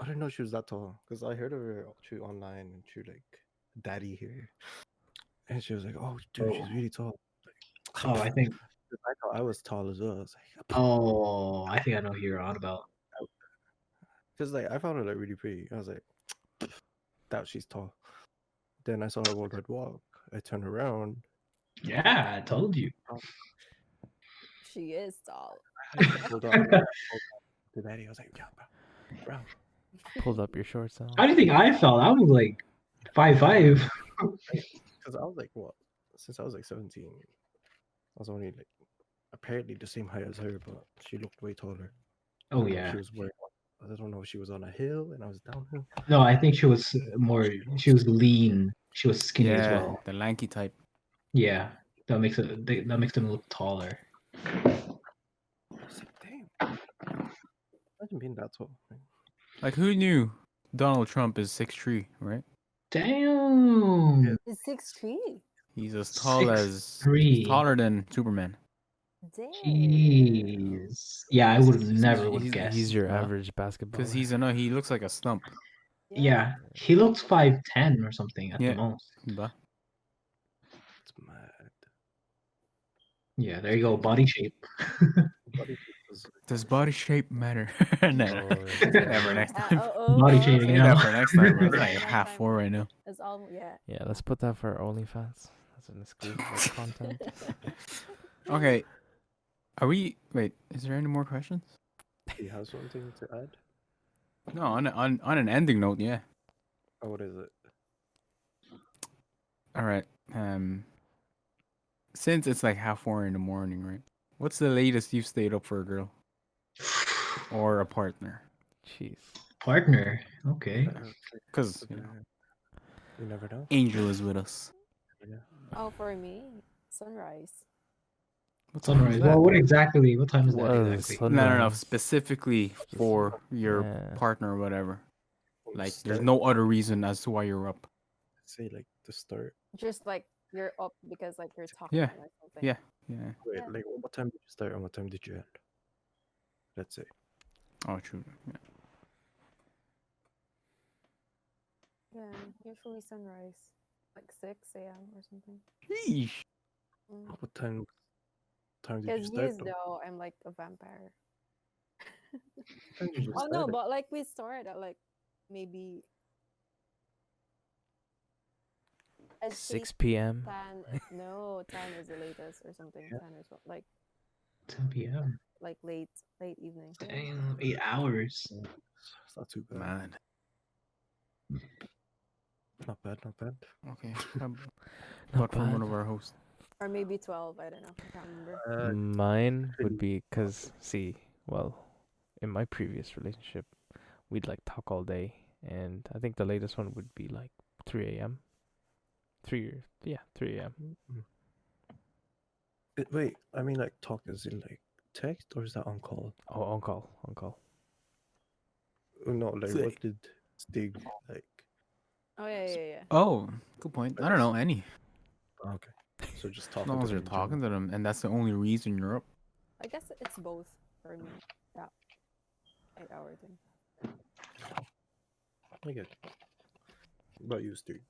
I didn't know she was that tall because I heard of her through online and through like Daddy here, and she was like, "Oh, dude, she's really tall." Oh, I think. I thought I was tall as well. I was like, Oh, I think I know who you're on about. because like I found her like really pretty. I was like, doubt she's tall. Then I saw her walk. I'd walk. I turned around. Yeah, I told you. She is tall. Hold on. To Daddy, I was like, "Yeah, bro." Pulled up your shorts out. How do you think I felt? I was like 5'5". Because I was like, what? Since I was like 17, I was only like apparently the same height as her, but she looked way taller. Oh She yeah. was wearing. I don't know if she was on a hill and I was downhill. No, I think she was more. She was lean. She was skinny as Yeah, well. the lanky type. Yeah, that makes them look taller. I was like, damn. Imagine being that tall. Like, who knew Donald Trump is 6'3", right? Damn. He's 6'3". He's as tall as... 6'3". He's taller than Superman. Damn. Jeez. Yeah, I would never would He's guess. your Huh? average basketball. Because he looks like a stump. Yeah, he looks 5'10" or something at Yeah. the most. Bah. It's mad. Yeah, there you go. Body shape. Body shape was like, Does body shape matter? No, Oh, say that for next time. Body shaming Say now. that for next time, bro. It's like Next half time. 4 right now. It's all yeah. Yeah, let's put that for OnlyFans. That's an exclusive content. Okay. Are we... Wait, is there any more questions? he has something to add. No, on an ending note, yeah. Oh, what is it? All right. Since it's like half 4 in the morning, right? What's the latest you've stayed up for a girl or a partner? Jeez. Partner. Okay. Because You never know. Angel is with us. Yeah. Oh, for me, sunrise. What time is Sunrise. that? Well, what exactly? What time is that Well, exactly? No, sunrise. specifically for your Yeah. partner or whatever. Like, there's Start- no other reason as to why you're up. say like the start. Just like you're up because like you're talking Yeah, or something. Yeah, yeah. Wait, Yeah. like what time did you start and what time did you end? Let's say. Oh, true. Yeah. Yeah, usually sunrise, like 6 a.m. or something. Sheesh. What time did you Because start? years Though? though, I'm like a vampire. What time did you Oh no, start? but like we start at like maybe at 6 p.m. 10. No, 10 is the latest or something. Yeah. 10 or so, like 10 p.m. late evening. Yeah. Damn, 8 hours. It's not too bad. Man. Not bad, not bad. Okay. Not But from one bad. of our hosts. Or maybe 12. I don't know. I can't remember. Mine would pretty- be because, see, well, in my previous relationship, we'd like talk all day, and I think the latest one would be like 3 a.m. 3 a.m. Wait, I mean like talk is in like text or is that on call? Oh, on call. Oh, no, like Say- what did Stig like? Oh yeah. Oh, good point. I don't know any. Okay, so just As talking. long to as you're them in general. talking to them, and that's the only reason you're up. I guess it's both for me. Yeah. 8 hour thing. I get it. What about you, Stig?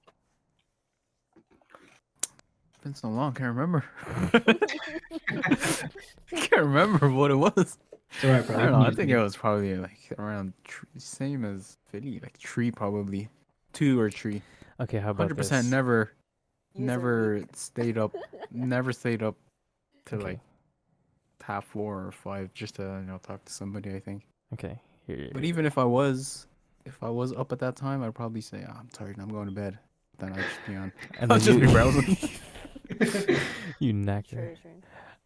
It's been so long, can't remember. Can't remember what it was. It's alright, bro. I don't know. I think it was probably like around same as Philly, like 3 probably, 2 or 3. Okay, how about 100% this? never User week. stayed up. Never stayed up to Okay. like half 4 or 5 just to talk to somebody. I think. Okay, here. But even if I was up at that time, I'd probably say, I'm tired and I'm going to bed. Then I'd just be on. and I'll then just be you, browsing. you knacker. True.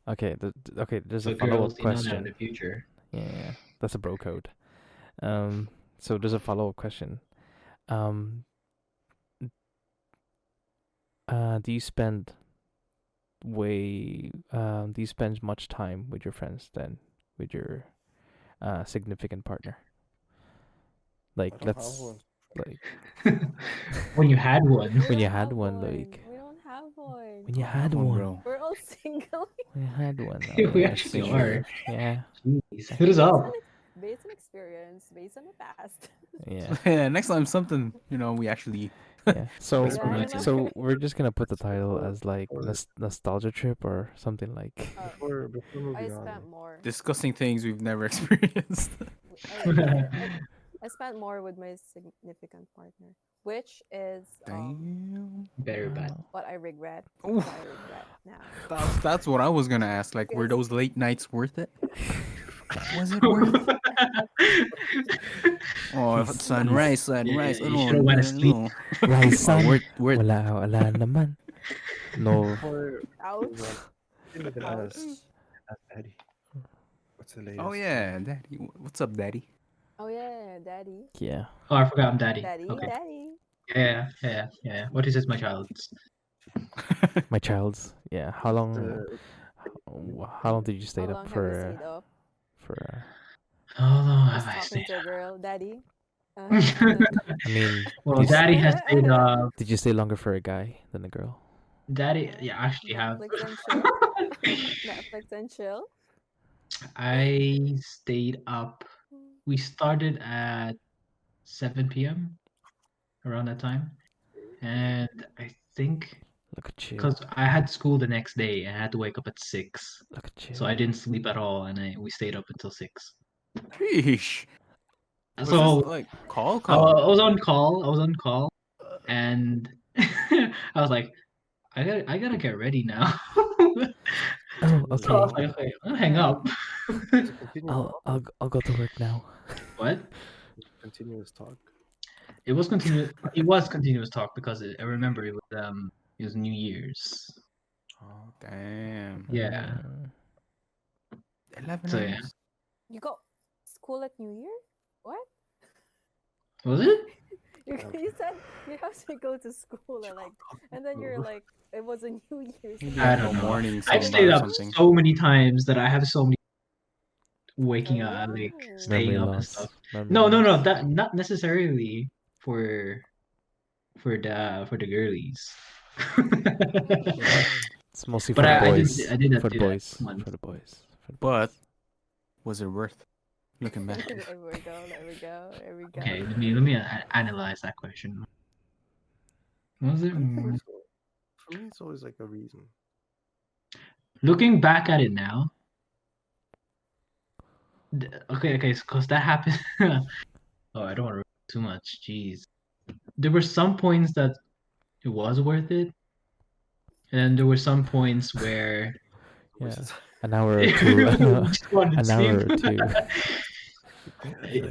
Okay, okay. There's So a follow-up girls, you know that in question. the future. Yeah, that's a bro code. So there's a follow-up question. Do you spend much time with your friends than with your significant partner? Like, I don't have let's one. like When you had one. We When you don't had have one, like We don't have one. when you I had have one. bro. We're all single. When you had one. We yeah, actually see. are. Yeah, Jeez, hit us up. Based on experience, based on the past. yeah, Yeah, next time something we actually. yeah. So That's romantic. so we're just gonna put the title Before- as like before- nostalgia trip or something like. Before I moving on, spent more. Discussing things we've never experienced. I spent more with my significant partner, which is Damn. Very bad. Wow. what I regret. Oof. What I regret now. That's what I was gonna ask. Like, were Yes. those late nights worth it? Was it worth it? Oh, if it's sunrise. Yeah, Oh, you should've went to sleep. no. Rise sun, Worth wala naman. No. before Ouch. moving on, I didn't even Ouch. ask Eddie. What's What's the latest? Oh yeah, daddy. What's up, daddy? Oh yeah, daddy. Yeah. Oh, I forgot I'm daddy. Daddy, Okay. daddy. Yeah. What is this, my child's? My child's. Yeah. How long? How long did you stay How up long have you for? stayed up? For. How long Just have I talking stayed to a girl, daddy. up? I mean, Well, you s- daddy has stayed up. did you stay longer for a guy than a girl? Daddy, yeah, I actually have. Netflix and chill. Netflix and chill. I stayed up. We started at 7 p.m. around that time, and I think Look at you. because I had school the next day and I had to wake up at 6, Look at you. so I didn't sleep at all, and we stayed up until 6. Sheesh. Was So this like call? I was on call. I was on call, and I was like, I gotta get ready now. Oh, So I was okay. like, okay, I'm gonna hang up. Is it continuous? I'll go to work now. What? Continuous talk. It was continuous. It was continuous talk because I remember it was New Year's. Oh damn. Yeah. Mm. 11 So yeah. hours. You got school at New Year? What? Was it? You said you have to go to school and and then you're like, it was a New Year's. Maybe I like don't a know. morning I've samba stayed or up something. so many times that I have so many waking up, like Oh. staying Memory up and loss. stuff. Memory No, loss. that not necessarily for the girlies. It's mostly But for the I boys. I did not For the do that boys. once. For the boys. For the But boys. was it worth looking back? There we go. There we go. There we go. Okay, let me analyze that question. Was it I don't think so. For me, it's always like a reason. looking back at it now? Okay, because that happened. Oh, I don't want to ruin too much. Jeez, there were some points that it was worth it, and there were some points where Yeah. An hour or two. we just wanted to An sleep. hour or two.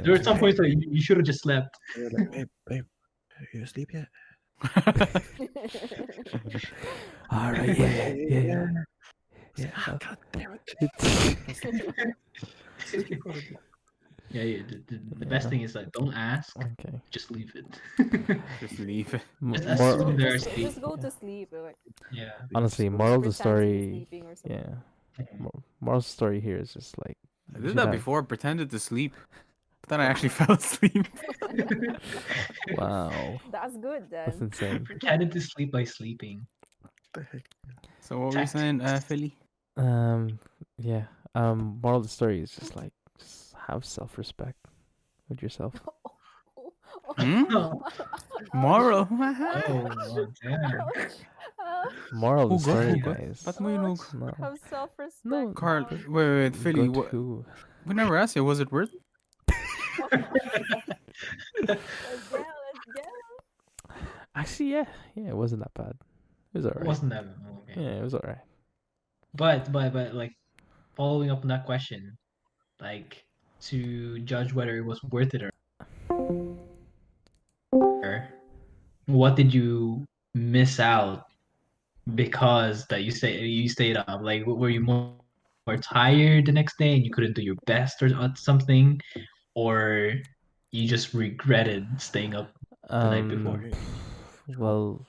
There were some points that you should have just slept. They're like, babe, are you asleep yet? All right. Yeah. Ah, God damn it. Yeah. The best thing is like don't ask, Okay. just leave it. Just leave it. Just More, assume they're Just asleep. go to sleep. Like, Yeah. honestly, moral of the pretend to be story. sleeping or something. Yeah. Moral of the story here is just like. I you did should that have- before, pretended to sleep. But then I actually fell asleep. Wow. That's good That's then. insane. Pretended to sleep by sleeping. What the heck? So what were you saying, Philly? Yeah. Moral of the story is just like just have self-respect with yourself. Hmm? Oh, Moral? oh damn. Moral of the Hugo, story, Hugo. guys. Ba't mo yun, Hugo? No. Have self-respect. No, Carl, Ouch. wait, Philly, Good what? who? We never asked you, was it worth? Let's go. Actually, yeah, it wasn't that bad. It was alright. Wasn't that okay? Yeah, it was alright. But like following up on that question, like to judge whether it was worth it or what did you miss out because that you stayed up? Like were you more tired the next day and you couldn't do your best or something, or you just regretted staying up the night before? Well,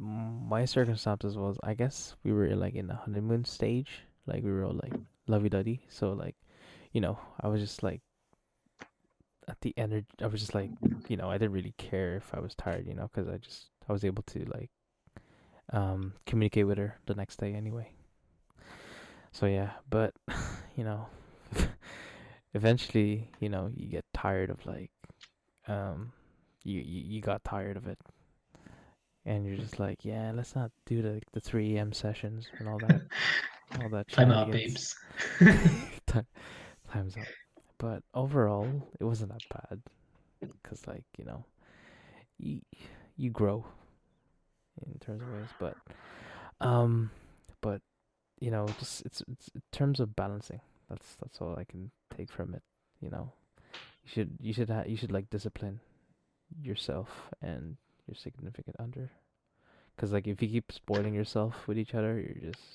my circumstances was, I guess we were like in the honeymoon stage, like we were all like lovey-dovey. So like, I was just like at the end. I was just like, I didn't really care if I was tired, because I was able to like communicate with her the next day anyway. So yeah, but eventually, you get tired of like you got tired of it, and you're just like, yeah, let's not do the 3 a.m. sessions and all that Time out, shenanigans. babes. Time's up. But overall, it wasn't that bad, because like you grow in terms of ways, but just it's in terms of balancing. That's all I can take from it. You should like discipline yourself and your significant other, because like if you keep spoiling yourself with each other,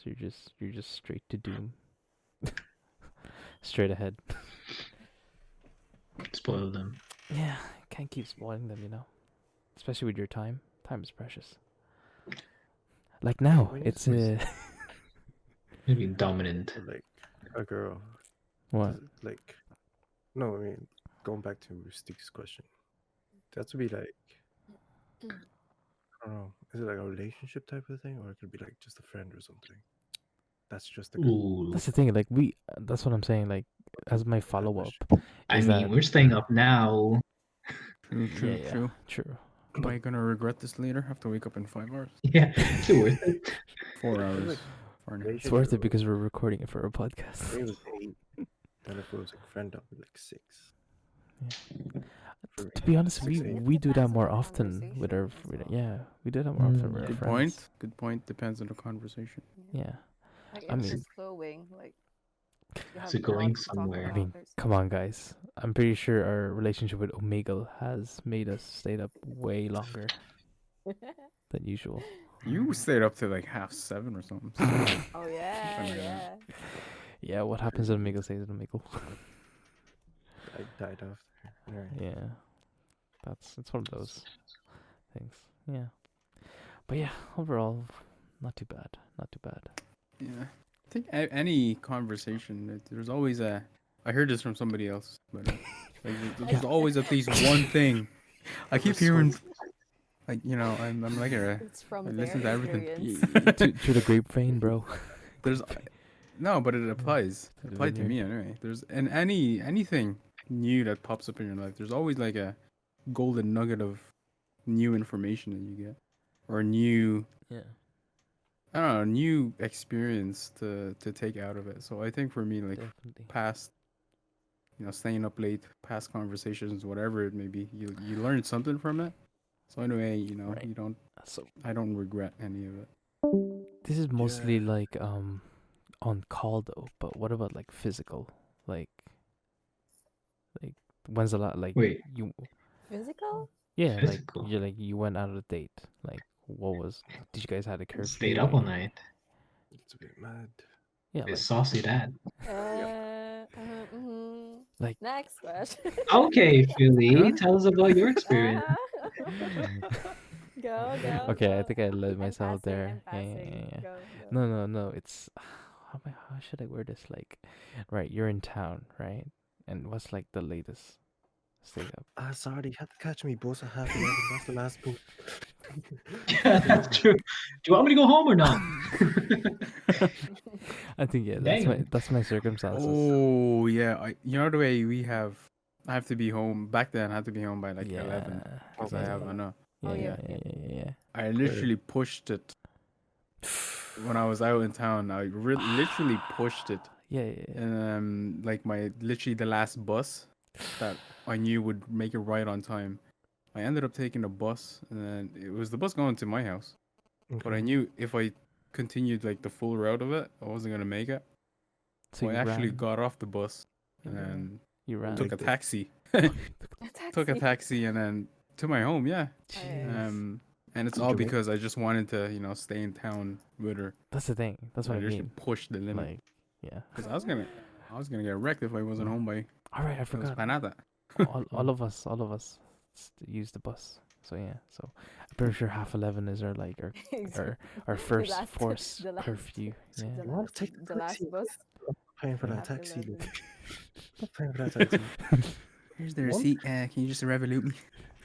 you're just straight to doom. Straight ahead. Spoil them. Yeah, can't keep spoiling them, especially with your time. Time is precious. Like now, When you it's say Maybe dominant. like a girl, what? does it, like no, I mean going back to Mystic's question, that would be like I don't know, is it like a relationship type of thing, or it could be like just a friend or something? That's just a girl. Ooh. That's the thing. Like that's what I'm saying. Like as my follow up I is mean, that we're staying up now. True, true, yeah, true. true. Am I gonna regret this later? Have to wake up in 5 hours, Yeah, is it worth it? 4 hours. like Or no. It's worth it because we're recording it for a podcast. For me, it was 8, and if it was like friend up, like 6. For To me, be honest, 6, we 8. we do that depends on more the often with our conversation as well. yeah, we do that more often with our Good Good friends. point. Good point. Depends on the conversation. Yeah. Like I if mean- it's flowing, like you Is have it a lot going to talk somewhere? I about, mean, there's- come on, guys. I'm pretty sure our relationship with Omegle has made us stay up way longer than usual. You stayed up to like 6:30 or something. Oh yeah, Something like yeah. Yeah, what happens when Omegle stays at Omegle? I died after. Alright. Yeah, it's one of those things. Yeah, but yeah, overall, not too bad. Not too bad. Yeah. I think any conversation, there's always a. I heard this from somebody else, but like, there's always at least one thing. I keep hearing, like I'm like It's from I their listen to everything. experience. to the grapevine, bro. There's no, but it applies. To It the applied to vineyard. me anyway. There's anything new that pops up in your life. There's always like a golden nugget of new information that you get, or new Yeah. I don't know, new experience to take out of it. So I think for me, like Definitely. past, staying up late, past conversations, whatever it may be, you learn something from it. So anyway, Right. So I don't regret any of it. this is mostly Yeah. like on call though. But what about like physical? Like when's the lot like Wait, you? Physical? Yeah, Physical? you went out on a date. Like what was? Did you guys had a curfew? stayed up all like- night. It's a bit mad. Yeah, It's like saucy that. Like- Next question. Okay, Philly, Huh? tell us about your experience. Go. okay, I go. think I led I'm myself passing, there. I'm Yeah, passing. yeah. Go. No. It's how should I word this? Like, right, you're in town, right? And what's like the latest stay up? Sorry, you had to catch me, boss. At 11:30. That's the last boot. Yeah, that's true. Do you want me to go home or not? I think yeah, Dang. that's my circumstances. Oh yeah, the way I have to be home. Back then, I had to be home by like yeah, 11 because I have enough. Oh, yeah, yeah. yeah. I literally pushed it when I was out in town. I literally pushed it, Yeah. and like literally the last bus that I knew would make it right on time. I ended up taking a bus, and then it was the bus going to my house. But I knew if I continued like the full route of it, I wasn't gonna make it. So I you actually ran. got off the bus You and You ran. took a Like taxi. Taxi. Took a taxi and then to my home. Yeah. Jeez. And it's Did all you make- because I just wanted to stay in town with her. That's the thing. That's what I just mean. pushed the limit. Like, yeah. Because I was gonna get wrecked if I wasn't home by All right, I Los forgot. Panada. all of us use the bus. So yeah. So I'm pretty sure 11:30 is our like our first last- force the last- curfew. The Yeah. wanna last, take the the last taxi? bus. Paying for that After taxi. 11. Look. Not paying for that taxi. Here's the What? receipt. Can you just revolute me?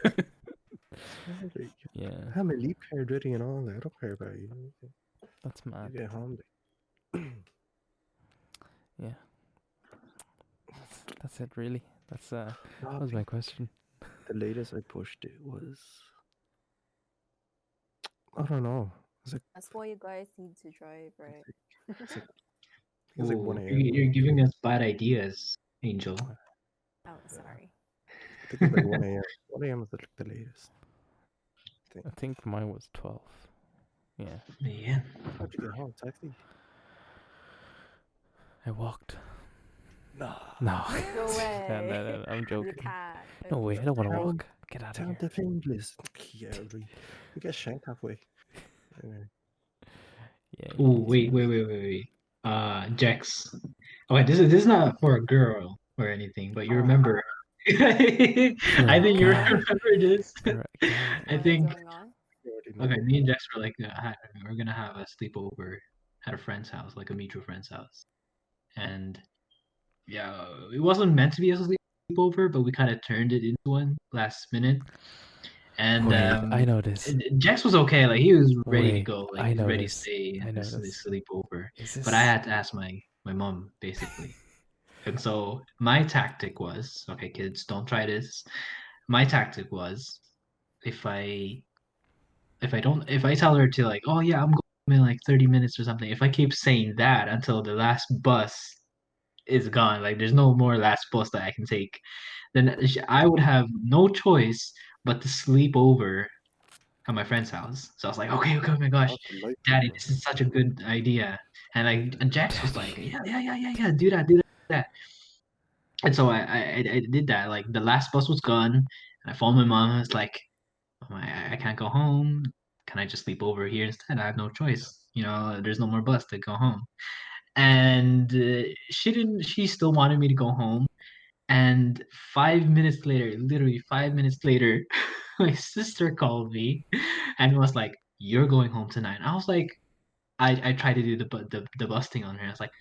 Like, Yeah. I have my leap card ready and all that. I don't care about you. That's You mad. get home. Yeah. That's it really. That's that No, was my question. the latest I pushed it was. I don't know. That's why you guys need to drive, right? It was like Ooh, 1 a.m. you're giving us bad ideas, Angel. Oh, sorry. I think it was like 1 a.m. 1 a.m. was the latest. I think mine was 12. Yeah. Yeah. How'd you get home? Taxi? I walked. Nah. No. No way. No, I'm You joking. can't. No way, I don't want to Town- walk. Get out of Down here. the Finglas. Yeah, we get shanked halfway. Anyway. Yeah. Ooh, wait. Jex. Okay, this is not for a girl or anything, but you remember. I think you guy. remember this. You're a guy. I What is think going on? You already okay, know. me and Jex were like, we're gonna have a sleepover at a friend's house, like a mutual friend's house, and yeah, it wasn't meant to be a sleepover, but we kind of turned it into one last minute. And Wait, I know this. Jex was okay, like he was ready to Wait, go, like I he's know ready to this. stay I and know this. sleep over. Is But I this? had to ask my mom basically. And so my tactic was, okay, kids, don't try this. My tactic was if I tell her to like, oh yeah, I'm going in like 30 minutes or something, if I keep saying that until the last bus is gone, like there's no more last bus that I can take, then I would have no choice but to sleep over at my friend's house. So I was like, okay, okay, oh my gosh, That's the life, daddy, bro. this is such a good idea. And like, and Jax was like, Daddy. yeah, do that, do that. And so I did that. Like the last bus was gone, and I phoned my mom. I was like, oh, I can't go home. Can I just sleep over here instead? I have no choice. You know, there's no more bus to go home. And she didn't. She still wanted me to go home. And 5 minutes later, literally 5 minutes later, my sister called me and was like, "You're going home tonight." I was like, I tried to do the bus thing on her. I was like,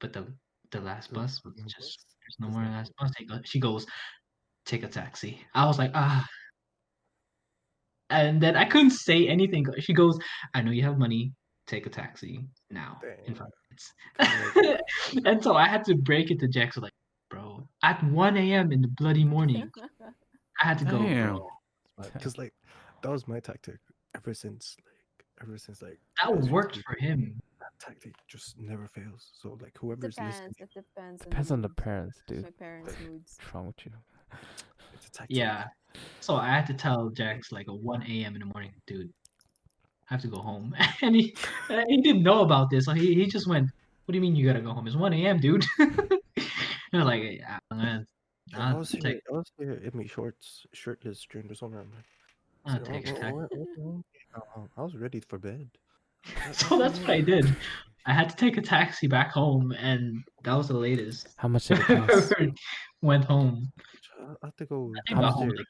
but the last bus was No just bus. there's no There's more no last bus. bus. She goes, take a taxi. I was like, ah. And then I couldn't say anything. She goes, I know you have money. Take a taxi now in Damn. 5 Nigga. minutes. And so I had to break it to Jackson, like, bro, at 1 a.m. in the bloody morning, I had to go, bro. Damn. Because like that was my tactic ever since like That as worked recently. for him. That tactic just never fails. So like whoever's listening, Depends. It depends. Depends on the parents, dude. My parents' moods. What's wrong with you? it's a tactic. Yeah. So I had to tell Jax like at 1 a.m. in the morning, dude, I have to go home. And he didn't know about this. So he just went, what do you mean you gotta go home? It's 1 a.m., dude. And I'm like, I'm gonna, I I'll was take, here in my shirtless during the summer. I'm like, I'll so, take a taxi. I was ready for bed. So that's what I did. I had to take a taxi back home, and that was the latest. How much did it I cost? ever went home. I have to go I got home upstairs like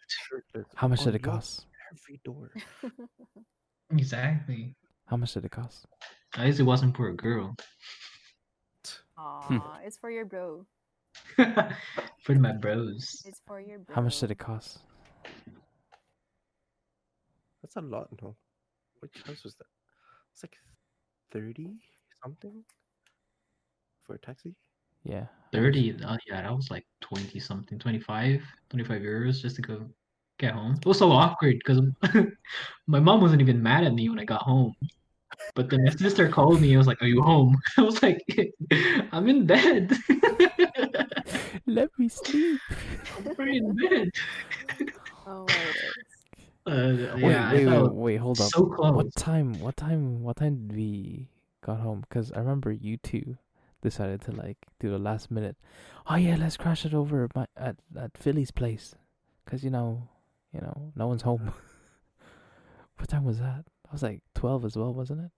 shirtless. How much did it Unlock cost? every door. exactly. How much did it cost? At least it wasn't for a girl. Aw, it's for your bro. For my bros. It's for your bro. How much did it cost? That's a lot, no? Which house was that? It's like 30 something for a taxi. Yeah. 30. Yeah, that was like 20 something, 25 euros just to go get home. It was so awkward because my mom wasn't even mad at me when I got home. But then my sister called me and was like, are you home? I was like, I'm in bed. Let me sleep. We're in bed. Oh my days. Yeah, I felt Wait, hold up. so close. What time did we got home? Because I remember you two decided to like do the last minute. Oh yeah, let's crash it over at Philly's place. Cause you know, no one's home. What time was that? That was like 12 as well, wasn't it?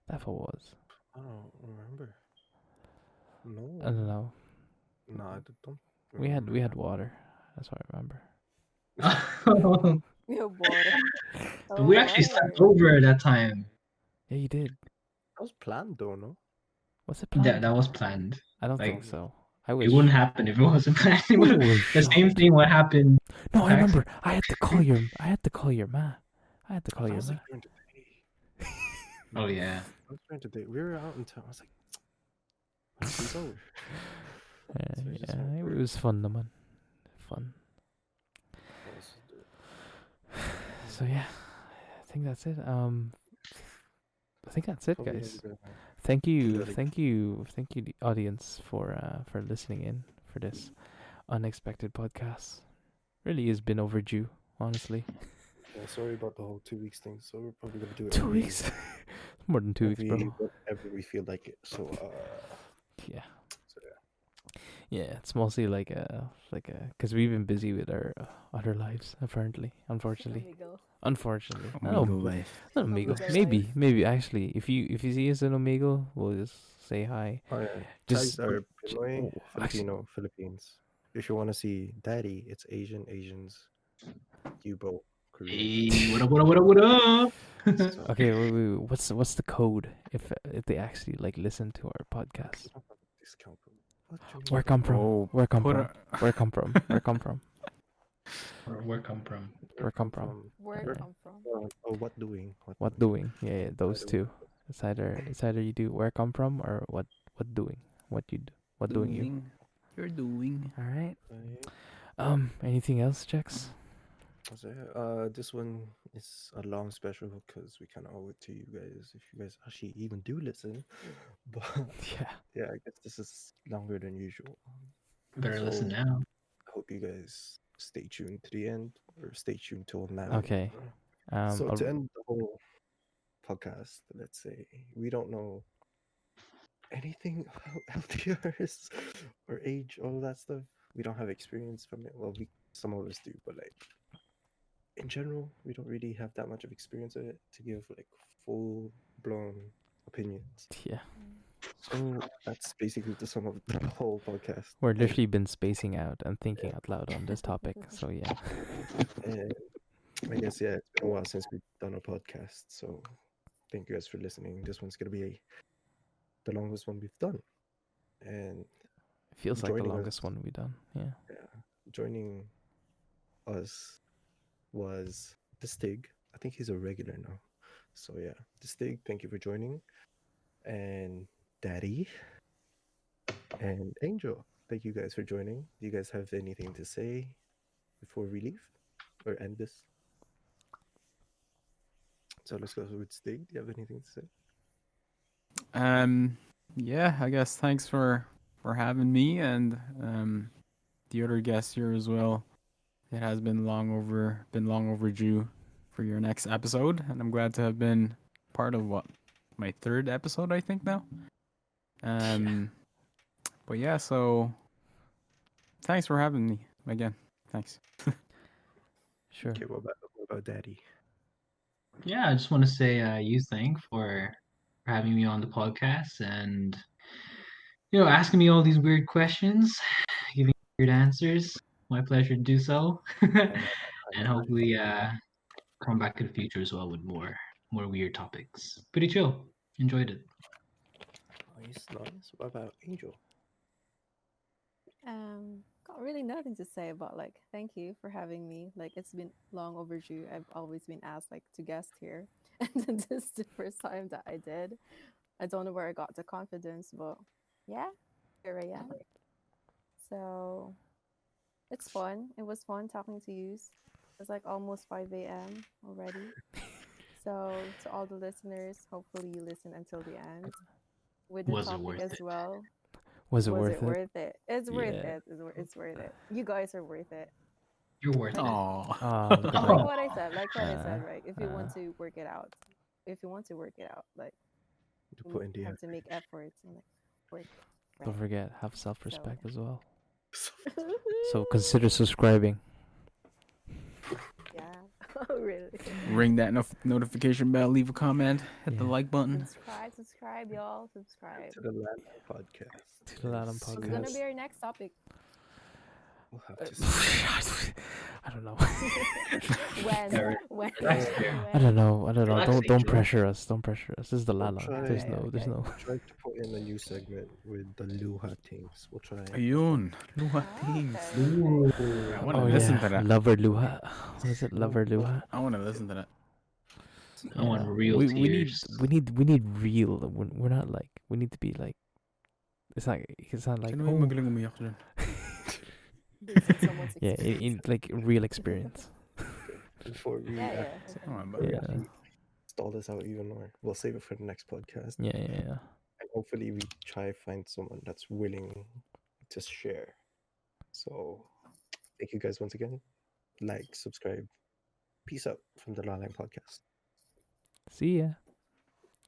That's what it was. I don't remember. I don't know. No, I don't. We had remember. water. That's what I remember. Your water. We actually slept over at that time. Yeah, you did. That was planned though, no? What's it planned? That was planned. I don't like, think so. I It wish. wouldn't happen if it wasn't planned. It We would've- were the same shocked. thing would happen. No, I Taxi. remember. I had to call your ma. I had to call That your was ma. like during the day. Oh yeah. That was during the day. We were out in town. I was like, it's over. So we just went Yeah, for it it. was fun, though, man. Fun. So yeah, I think that's it. I think that's it, Hope you had guys. a good time. Thank you, Really. thank you, the audience for listening in for this unexpected podcast. Really has been overdue, honestly. Yeah, sorry about the whole 2 weeks thing. So we're probably gonna do it 2 weeks, more than 2 weeks, bro. whenever we feel like it. So Yeah. so yeah. Yeah, it's mostly because we've been busy with our other lives, apparently, unfortunately. Omegle. Unfortunately, I Omegle don't, life. not Omegle. Omegle Maybe, life. maybe actually, if you see us in Omegle, we'll just say hi. Oh yeah, Just tags are j- Pinoy, oh, actually, Filipino, Philippines. If you want to see Daddy, it's Asian, Asians, Cubo, Korean. Hey, what up, what up, what up, what up? So okay, wait. What's the code if they actually like listen to our podcast? you don't have a discount code. What do you mean? Where come from? Oh, Where come put from? Where come from? Where come from? Where come from? Where come from? Where Where it Yeah. come from? Oh, what doing? What doing? Yeah, those Either two. one. It's either you do where come from or what doing. What you do. What doing you. You're doing. All right. Right. Anything else, Jax? So, this one is a long special because we kind of owe it to you guys if you guys actually even do listen. But Yeah. yeah, I guess this is longer than usual. Better listen So, now. I hope you guys stay tuned to the end or stay tuned till now. Okay. So I'll- to end the whole podcast, let's say we don't know anything about LDRs or age, all that stuff. We don't have experience from it. Well, some of us do, but like in general, we don't really have that much of experience of it to give like full blown opinions. yeah. So that's basically the sum of the whole podcast. We're literally been spacing out and thinking out loud on this topic. So yeah. And I guess yeah, it's been a while since we've done a podcast. So thank you guys for listening. This one's gonna be the longest one we've done. And It feels like the joining longest us- one we've done. Yeah. joining us was the Stig. I think he's a regular now. So yeah, the Stig, thank you for joining. And Daddy and Angel, thank you guys for joining. Do you guys have anything to say before we leave or end this? So let's go with Stig. Do you have anything to say? Yeah, I guess thanks for having me and the other guests here as well. It has been long overdue for your next episode, and I'm glad to have been part of my third episode, I think now. But yeah, so thanks for having me again. Thanks. Sure. Okay, what about Daddy? Yeah, I just want to say you thank for having me on the podcast and asking me all these weird questions, giving weird answers. My pleasure to do so. And hopefully come back in the future as well with more weird topics. Pretty chill. Enjoyed it. Nice, nice. What about Angel? Got really nothing to say about like thank you for having me. Like it's been long overdue. I've always been asked like to guest here, and then this is the first time that I did. I don't know where I got the confidence, but yeah, here I am. So it's fun. It was fun talking to you. It's like almost 5 a.m. already. So to all the listeners, hopefully you listen until the end with the Was it topic worth as it? well. Was it Was worth it it? worth it? It's worth Yeah. it. It's worth it. You guys are worth it. You're worth it. Aww. Good Like night. what I said, right? If you uh. want to work it out, like To you put in the have to make efforts and like work. Don't Right. forget, have self-respect as well. effort. So consider subscribing. Yeah. Oh really? Ring that notification bell, leave a comment, hit the Yeah. like button. Subscribe, y'all. Subscribe. To the LLang podcast. To the LLang Yes, What's podcast. gonna be our next topic? We'll have to see. I don't know. When? Alright. When? Relax there. I don't know. Relax, Don't Angel. pressure us. Don't pressure us. This is the We'll LLang. try- There's Okay, no. Try to put in a new segment with the Luha things. We'll try. Ayun. Luha Ah, things. okay. Ooh. I want to Oh listen yeah, to that. Lover Luha. What is it? Lover Luha. I want to listen to that. I want Yeah. real we tears. need real. We're not like we need to be like. It's not like Sino yung oh, magaling umiyak dyan? Based on someone's yeah, experience. like real experience. Before we Yeah, Come on, before we Yeah. actually stall this out even more, we'll save it for the next podcast. Yeah. And hopefully we try find someone that's willing to share. So thank you guys once again. Like, subscribe. Peace out from the LaLang podcast. See ya.